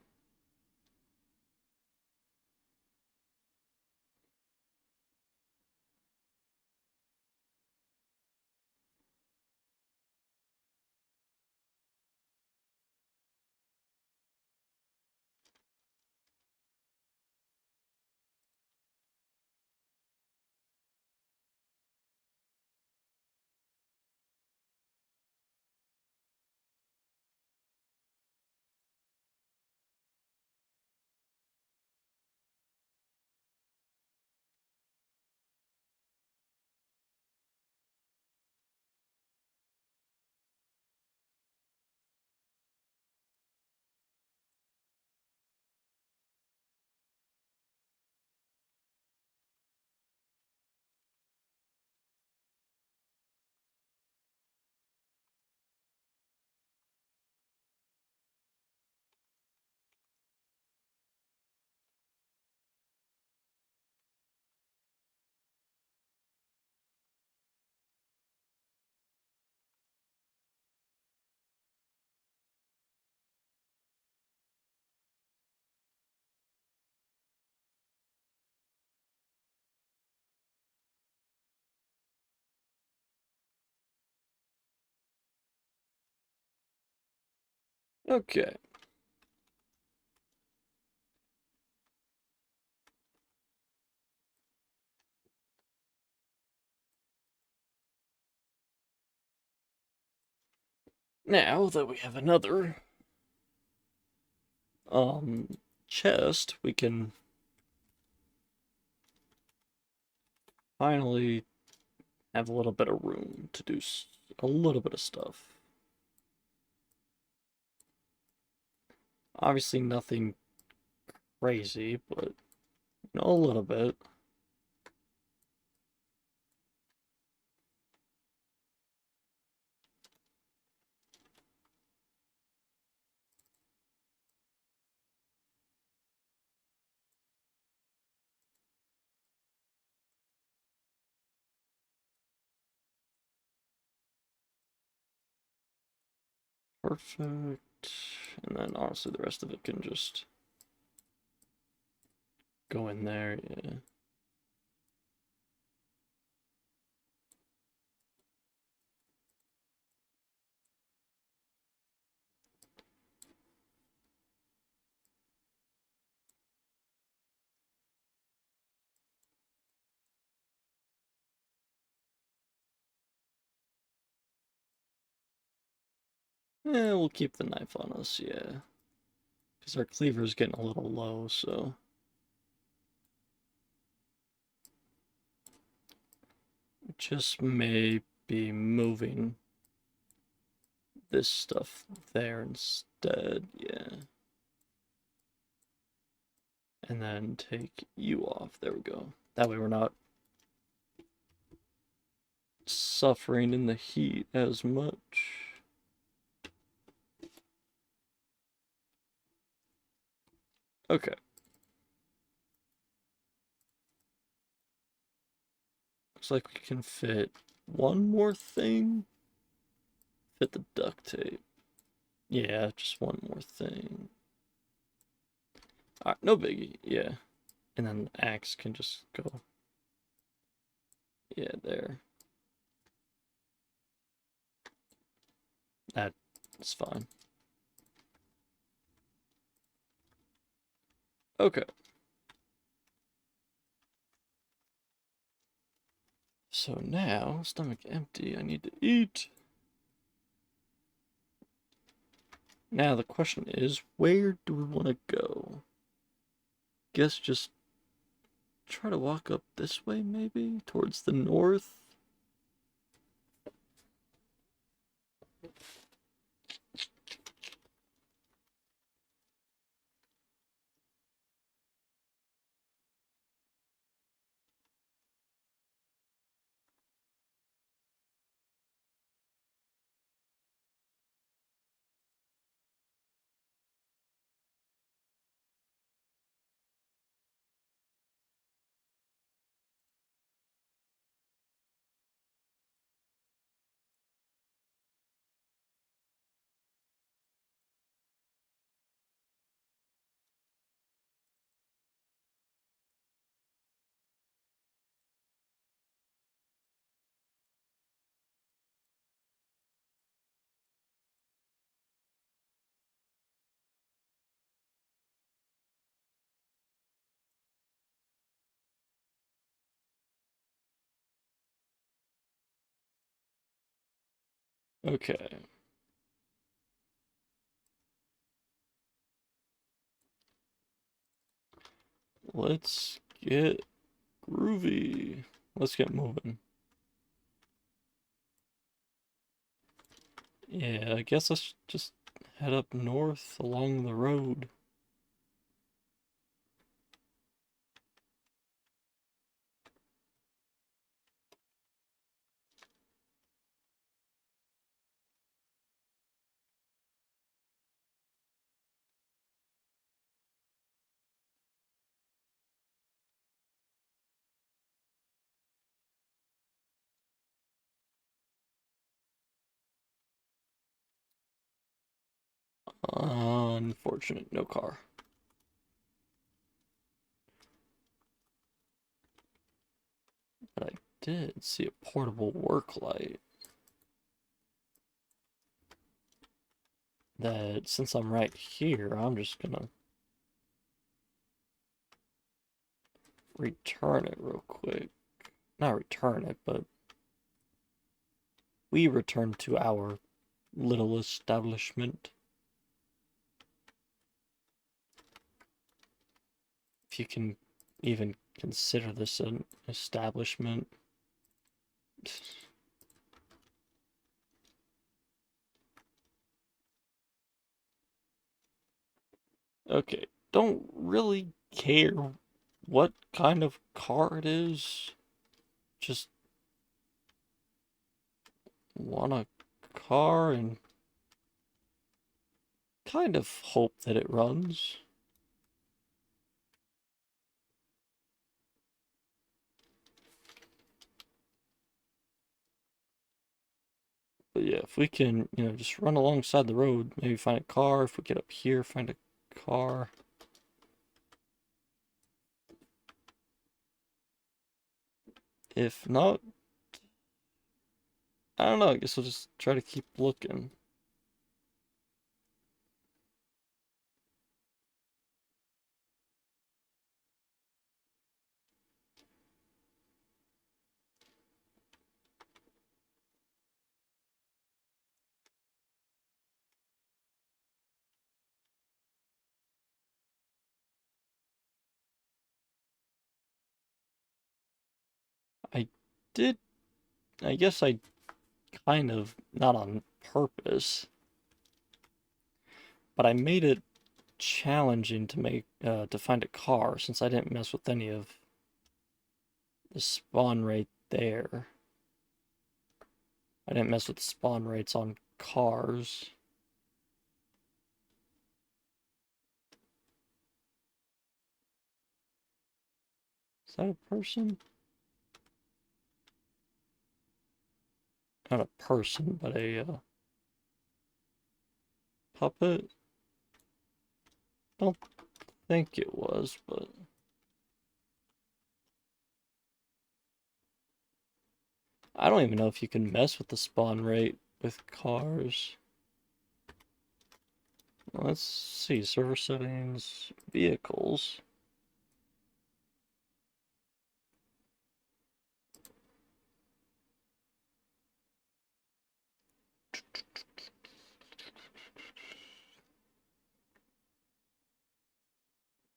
Okay. Now that we have another chest, we can finally have a little bit of room to do a little bit of stuff. Obviously nothing crazy, but you know, a little bit. Perfect. And then honestly the rest of it can just go in there, yeah. We'll keep the knife on us, yeah. Because our cleaver's getting a little low, so... Just may be moving this stuff there instead, yeah. And then take you off, there we go. That way we're not suffering in the heat as much. Okay. Looks like we can fit one more thing. Fit the duct tape. Yeah, just one more thing. Alright, no biggie, yeah. And then the axe can just go. Yeah, there. That's fine. Okay. So now, stomach empty, I need to eat. Now the question is, where do we want to go? Guess just try to walk up this way, maybe? Towards the north? Okay. Let's get groovy. Let's get moving. Yeah, I guess let's just head up north along the road. Unfortunate, no car. But I did see a portable work light. That, since I'm right here, I'm just gonna return it real quick. Not return it, but we return to our little establishment. If you can even consider this an establishment. Okay, don't really care what kind of car it is. Just want a car and kind of hope that it runs. But yeah, if we can, just run alongside the road, maybe find a car. If we get up here, find a car. If not, I don't know, I guess we'll just try to keep looking. did, I guess I kind of, not on purpose, but I made it challenging to to find a car since I didn't mess with any of the spawn rate there. I didn't mess with spawn rates on cars. Is that a person? Not a person, but a puppet. Don't think it was, but I don't even know if you can mess with the spawn rate with cars. Let's see, server settings, vehicles.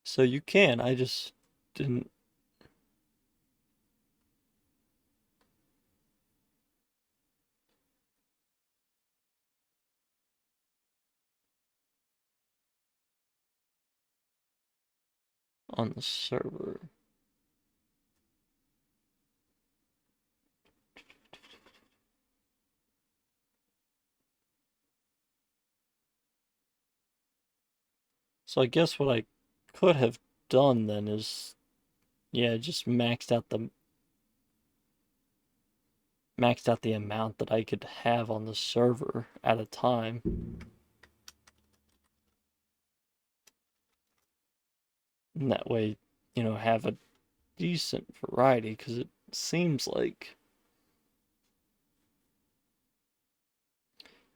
So you can, I just didn't. On the server. So I guess what I could have done then is, yeah, just maxed out the amount that I could have on the server at a time. And that way, have a decent variety, because it seems like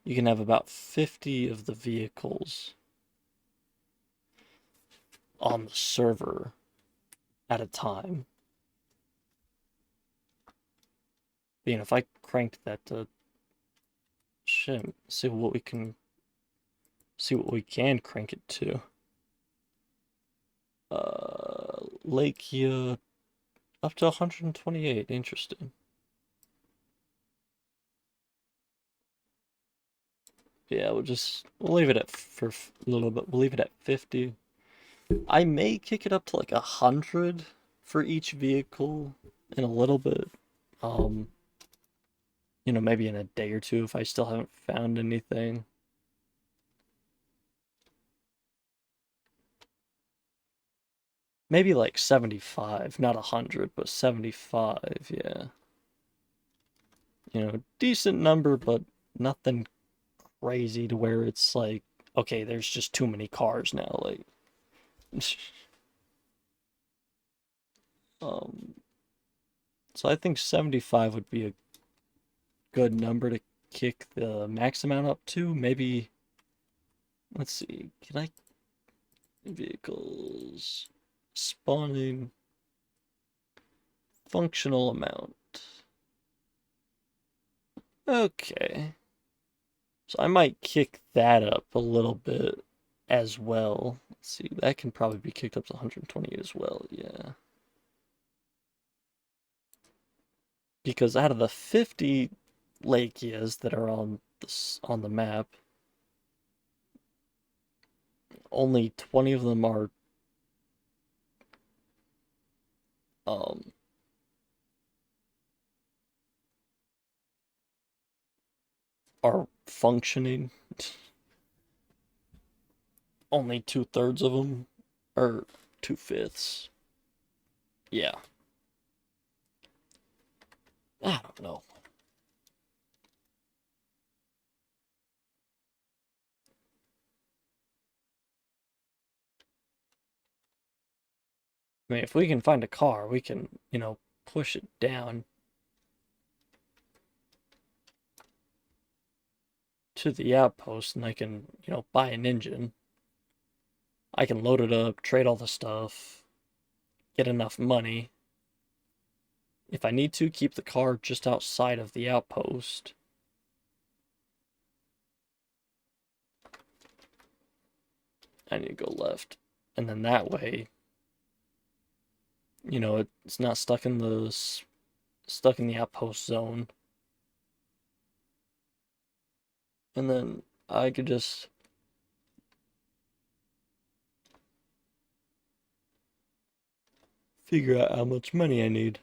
you can have about 50 of the vehicles on the server at a time. Being if I cranked that to shit, see what we can crank it to. Lakia up to 128. Interesting. Yeah, we'll leave it at for a little bit. We'll leave it at 50. I may kick it up to like 100 for each vehicle in a little bit. Maybe in a day or two if I still haven't found anything. Maybe like 75, not 100, but 75, yeah. Decent number, but nothing crazy to where it's like, okay, there's just too many cars now, like. So I think 75 would be a good number to kick the max amount up to. Maybe, let's see, can I, vehicles, spawning, functional amount. Okay. So I might kick that up a little bit as well. Let's see, that can probably be kicked up to 128 as well, yeah. Because out of the 50 Lakias that are on the map, only 20 of them are functioning. Only 2/3 of them, or 2/5. Yeah. I don't know. I mean, if we can find a car, we can, push it down to the outpost, and I can, buy an engine. I can load it up, trade all the stuff, get enough money. If I need to, keep the car just outside of the outpost. I need to go left. And then that way, it's not stuck in the stuck in the outpost zone. And then I could just figure out how much money I need.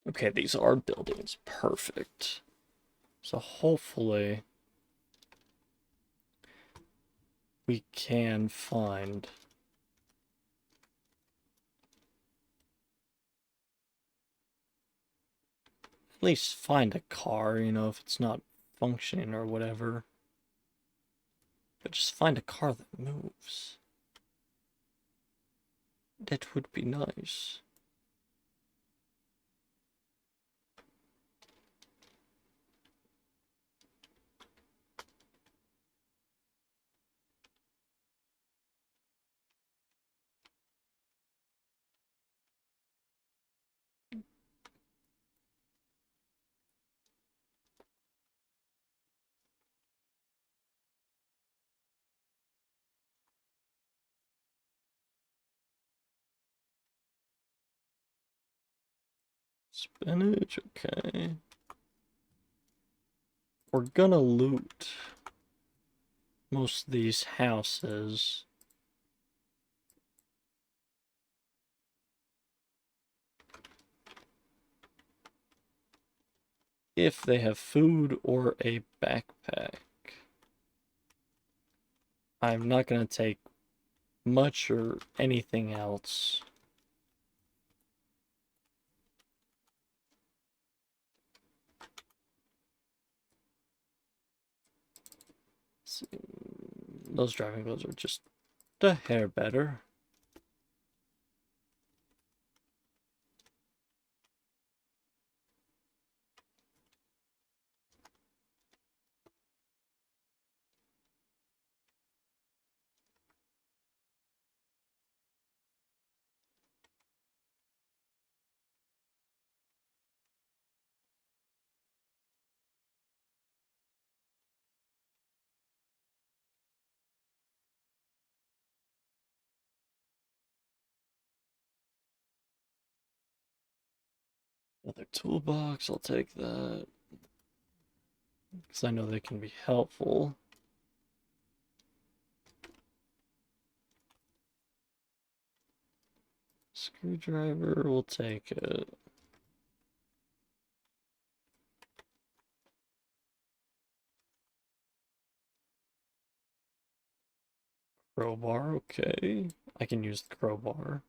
Okay, these are buildings. Perfect. So hopefully we can find at least find a car, you know, if it's not functioning or whatever. But just find a car that moves. That would be nice. Spinach, okay. We're gonna loot most of these houses. If they have food or a backpack. I'm not gonna take much or anything else. See, those driving gloves are just a hair better. Another toolbox, I'll take that. Because I know they can be helpful. Screwdriver, we'll take it. Crowbar, okay. I can use the crowbar.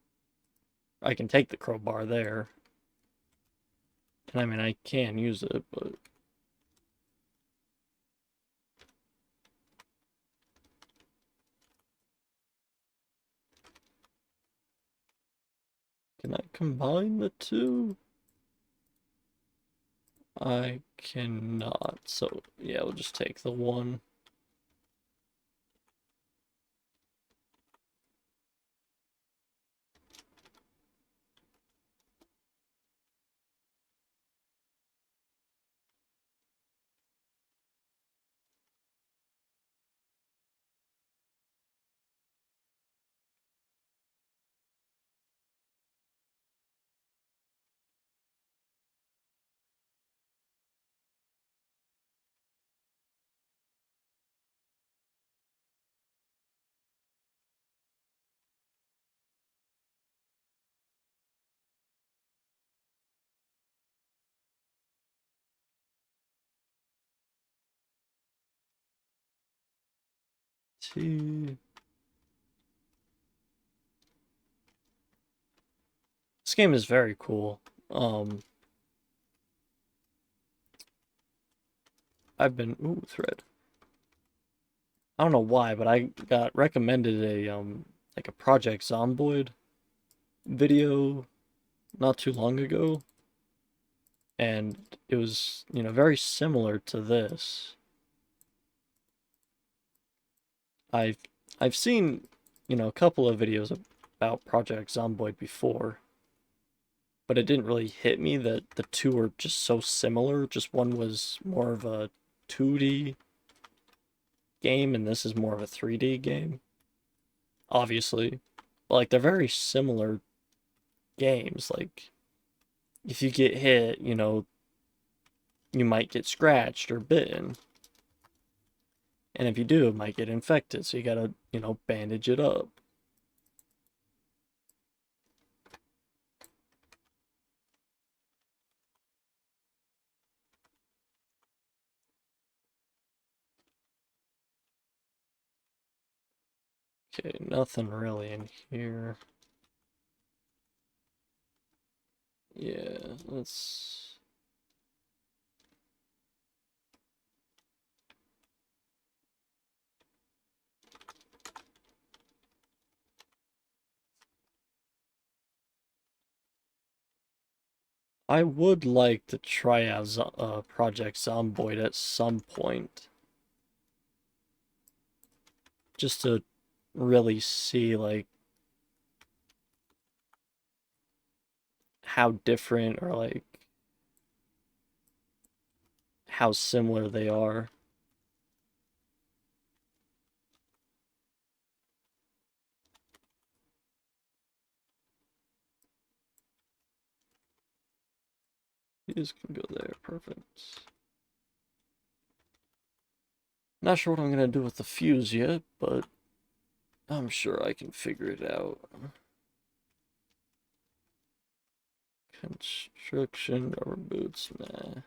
I can take the crowbar there. And I mean, I can use it, but... Can I combine the two? I cannot, so yeah, we'll just take the one. This game is very cool. I've been thread. I don't know why, but I got recommended a like a Project Zomboid video not too long ago, and it was, you know, very similar to this. I've I've seen, you know, a couple of videos about Project Zomboid before, but it didn't really hit me that the two were just so similar. Just one was more of a 2D game, and this is more of a 3D game. Obviously, but like they're very similar games. Like if you get hit, you know, you might get scratched or bitten. And if you do, it might get infected, so you gotta, you know, bandage it up. Okay, nothing really in here. Yeah, let's... I would like to try out Project Zomboid at some point. Just to really see, like, how different or, like, how similar they are. These can go there, perfect. Not sure what I'm gonna do with the fuse yet, but I'm sure I can figure it out. Construction, rubber boots, nah.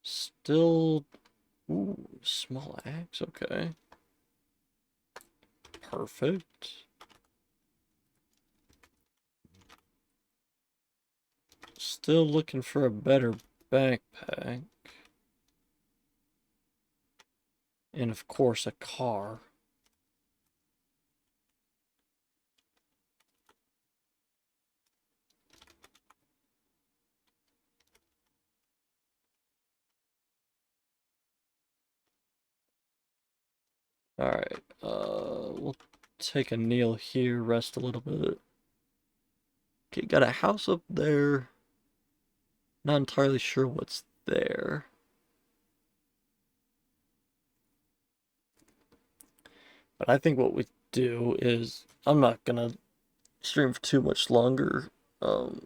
Still, ooh, small axe, okay. Perfect. Still looking for a better backpack. And of course, a car. Alright, we'll take a kneel here, rest a little bit. Okay, got a house up there. Not entirely sure what's there. But I think what we do is, I'm not gonna stream for too much longer. But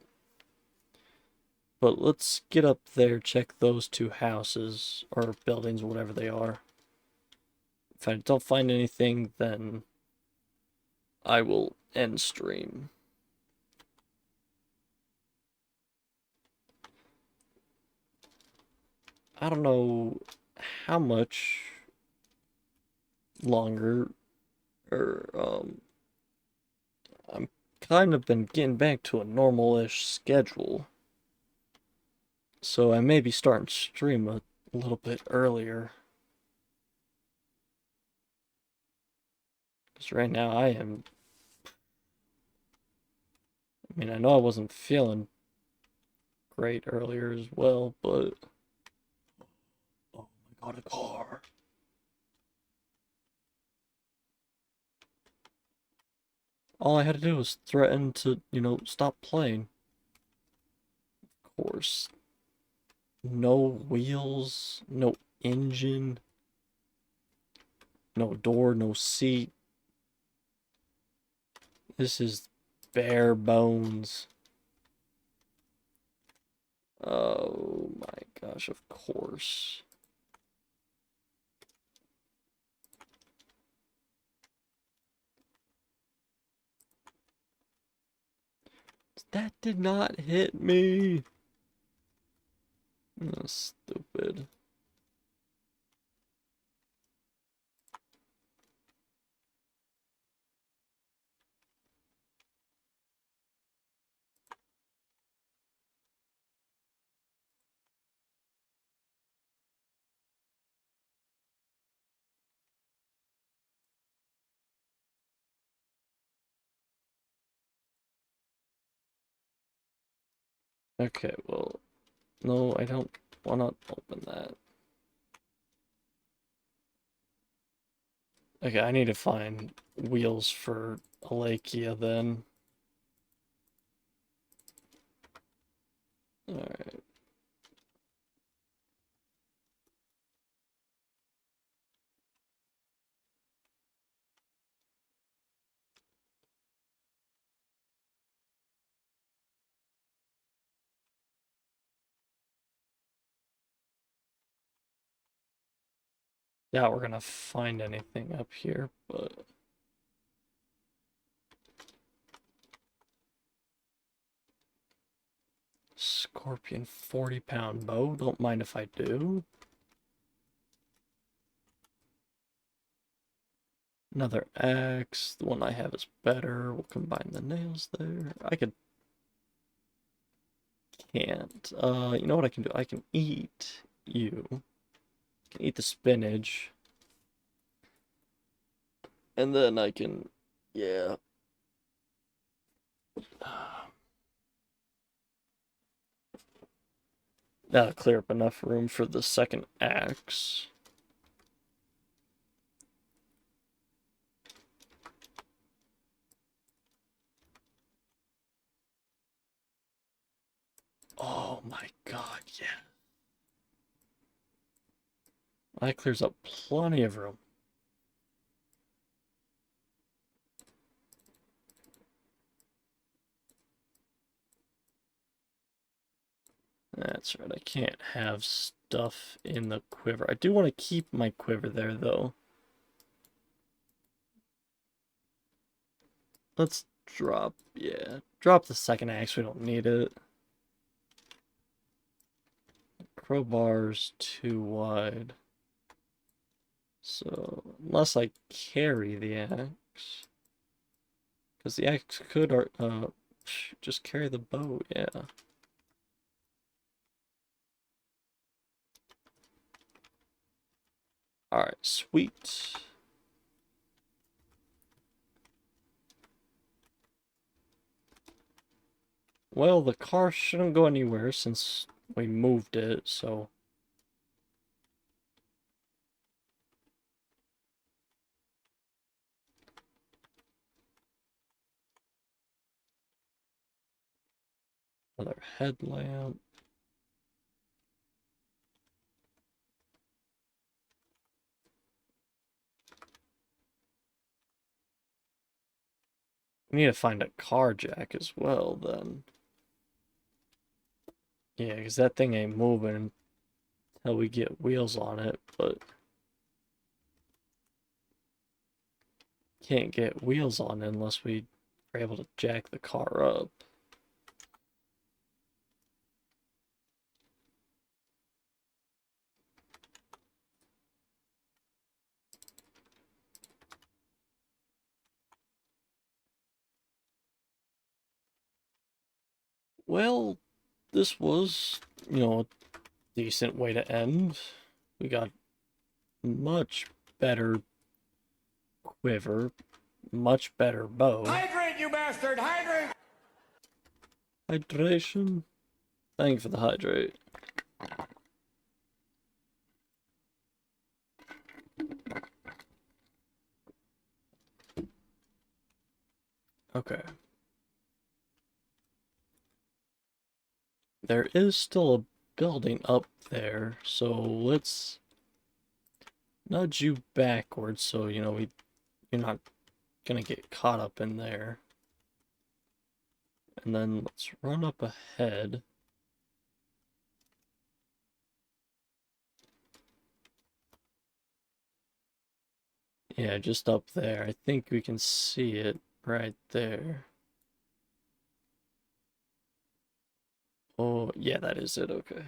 let's get up there, check those two houses, or buildings, whatever they are. If I don't find anything, then I will end stream. I don't know how much longer, or, I'm kind of been getting back to a normal-ish schedule. So I may be starting to stream a little bit earlier. Because right now I mean, I know I wasn't feeling great earlier as well, but... Oh my god, a car. All I had to do was threaten to, you know, stop playing. Of course. No wheels, no engine, no door, no seat. This is bare bones. Oh my gosh, of course. That did not hit me. Oh, stupid. Okay, well, no, I don't want to open that. Okay, I need to find wheels for Alakia then. Alright. Doubt we're gonna find anything up here, but Scorpion 40-pound bow. Don't mind if I do. Another axe. The one I have is better. We'll combine the nails there. I can't. You know what I can do? I can eat you. I can eat the spinach. And then I can, yeah. That'll clear up enough room for the second axe. Oh my god, yeah. That clears up plenty of room. That's right, I can't have stuff in the quiver. I do want to keep my quiver there, though. Let's drop, yeah. Drop the second axe, we don't need it. Crowbar's too wide. So, unless I carry the axe. Because the axe could, just carry the bow, yeah. Alright, sweet. Well, the car shouldn't go anywhere since we moved it, so... Another headlamp. We need to find a car jack as well, then. Yeah, because that thing ain't moving until we get wheels on it, but... Can't get wheels on it unless we are able to jack the car up. Well, this was, a decent way to end. We got much better quiver, much better bow. Hydrate, you bastard! Hydrate! Hydration. Thank you for the hydrate. Okay. There is still a building up there, so let's nudge you backwards so, you're not gonna get caught up in there. And then let's run up ahead. Yeah, just up there. I think we can see it right there. Oh, yeah, that is it. Okay.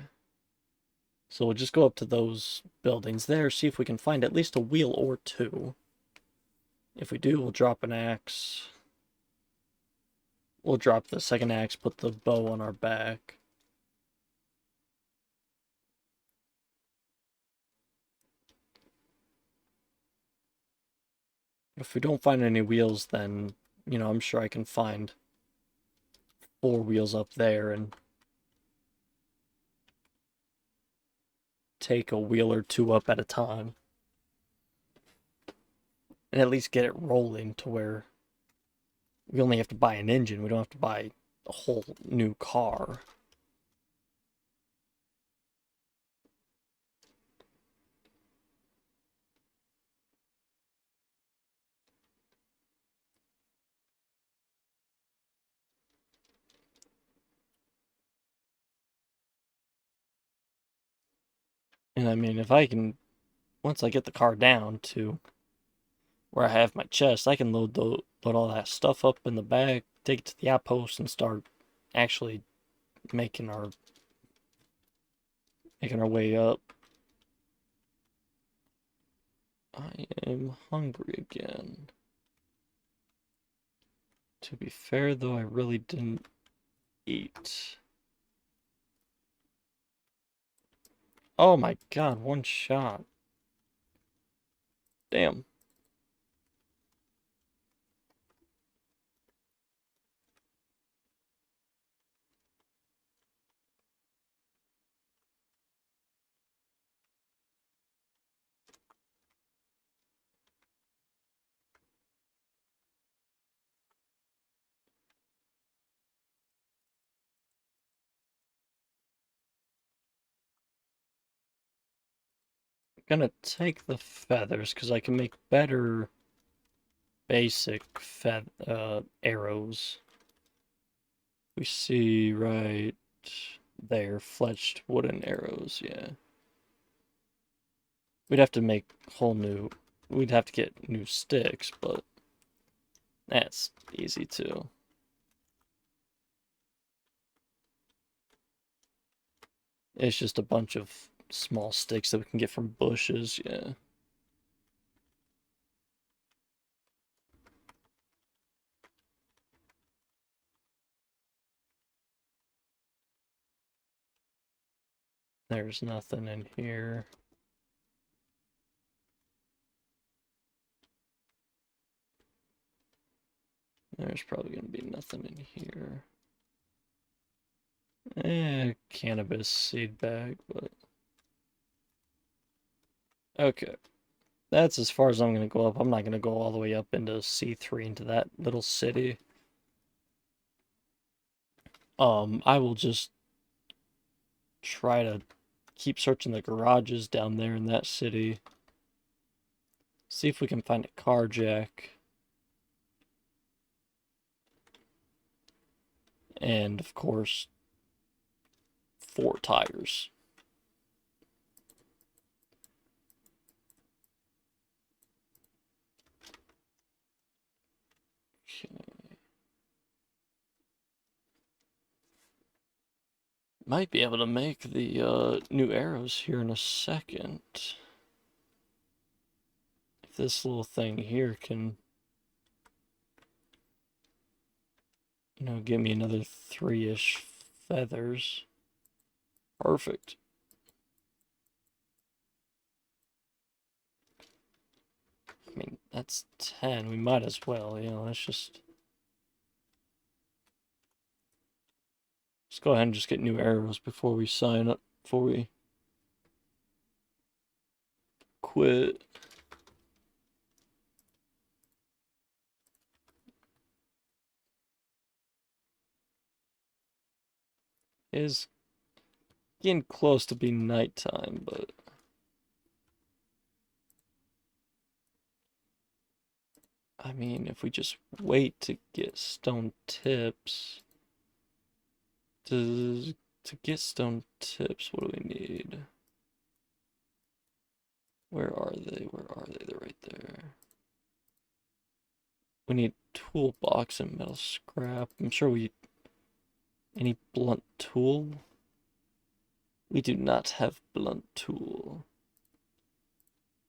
So we'll just go up to those buildings there, see if we can find at least a wheel or two. If we do, we'll drop an axe. We'll drop the second axe, put the bow on our back. If we don't find any wheels, then, I'm sure I can find 4 wheels up there and take a wheel or two up at a time. And at least get it rolling to where we only have to buy an engine. We don't have to buy a whole new car. And I mean, if I can, once I get the car down to where I have my chest, I can load all that stuff up in the bag, take it to the outpost, and start actually making our way up. I am hungry again. To be fair, though, I really didn't eat. Oh my god, one shot. Damn. Gonna take the feathers because I can make better basic arrows. We see right there, fletched wooden arrows, yeah. We'd have to make we'd have to get new sticks, but that's easy too. It's just a bunch of small sticks that we can get from bushes, yeah. There's nothing in here. There's probably gonna be nothing in here. Cannabis seed bag, but... Okay. That's as far as I'm gonna go up. I'm not gonna go all the way up into C3 into that little city. I will just try to keep searching the garages down there in that city. See if we can find a car jack. And, of course, 4 tires. Okay. Might be able to make the new arrows here in a second. If this little thing here can, you know, give me another 3-ish feathers. Perfect. I mean, that's 10. We might as well, you know, let's go ahead and just get new arrows before we sign up, before we quit. Is getting close to being nighttime, but I mean, if we just wait to get stone tips, to get stone tips, what do we need? Where are they? Where are they? They're right there. We need toolbox and metal scrap. I'm sure any blunt tool? We do not have blunt tool.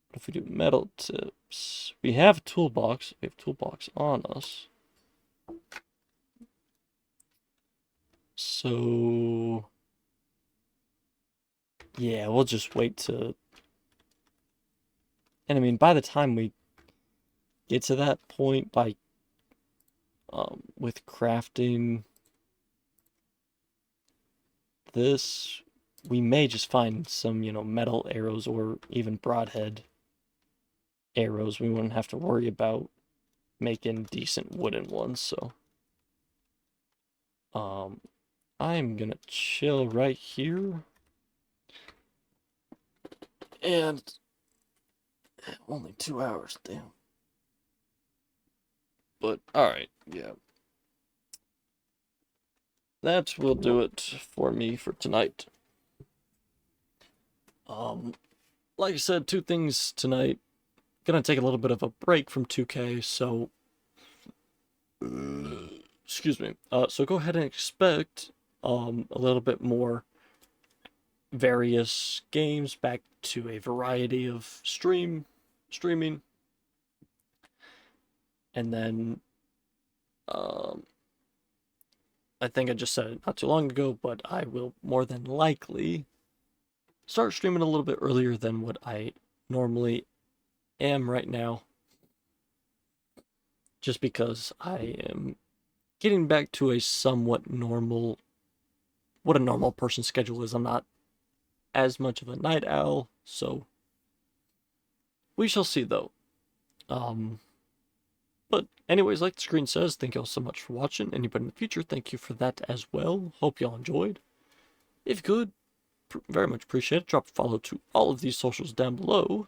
What if we do metal tips? We have a toolbox. We have a toolbox on us. So... yeah, we'll just wait to... and I mean, by the time we get to that point, with crafting this, we may just find some, metal arrows or even broadhead arrows. We wouldn't have to worry about making decent wooden ones, so I'm gonna chill right here. And only 2 hours, damn. But alright, yeah. That will do it for me for tonight. Like I said, 2 things tonight. Gonna take a little bit of a break from 2K, so excuse me. So go ahead and expect a little bit more various games, back to a variety of streaming. And then I think I just said it not too long ago, but I will more than likely start streaming a little bit earlier than what I normally am right now. Just because I am getting back to a somewhat normal, what a normal person's schedule is. I'm not as much of a night owl, so we shall see though. But anyways, like the screen says, thank you all so much for watching. Anybody in the future, thank you for that as well. Hope y'all enjoyed. If you could, very much appreciate it. Drop a follow to all of these socials down below.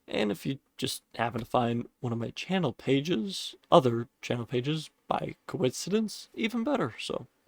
And if you just happen to find one of my channel pages, other channel pages, by coincidence, even better. So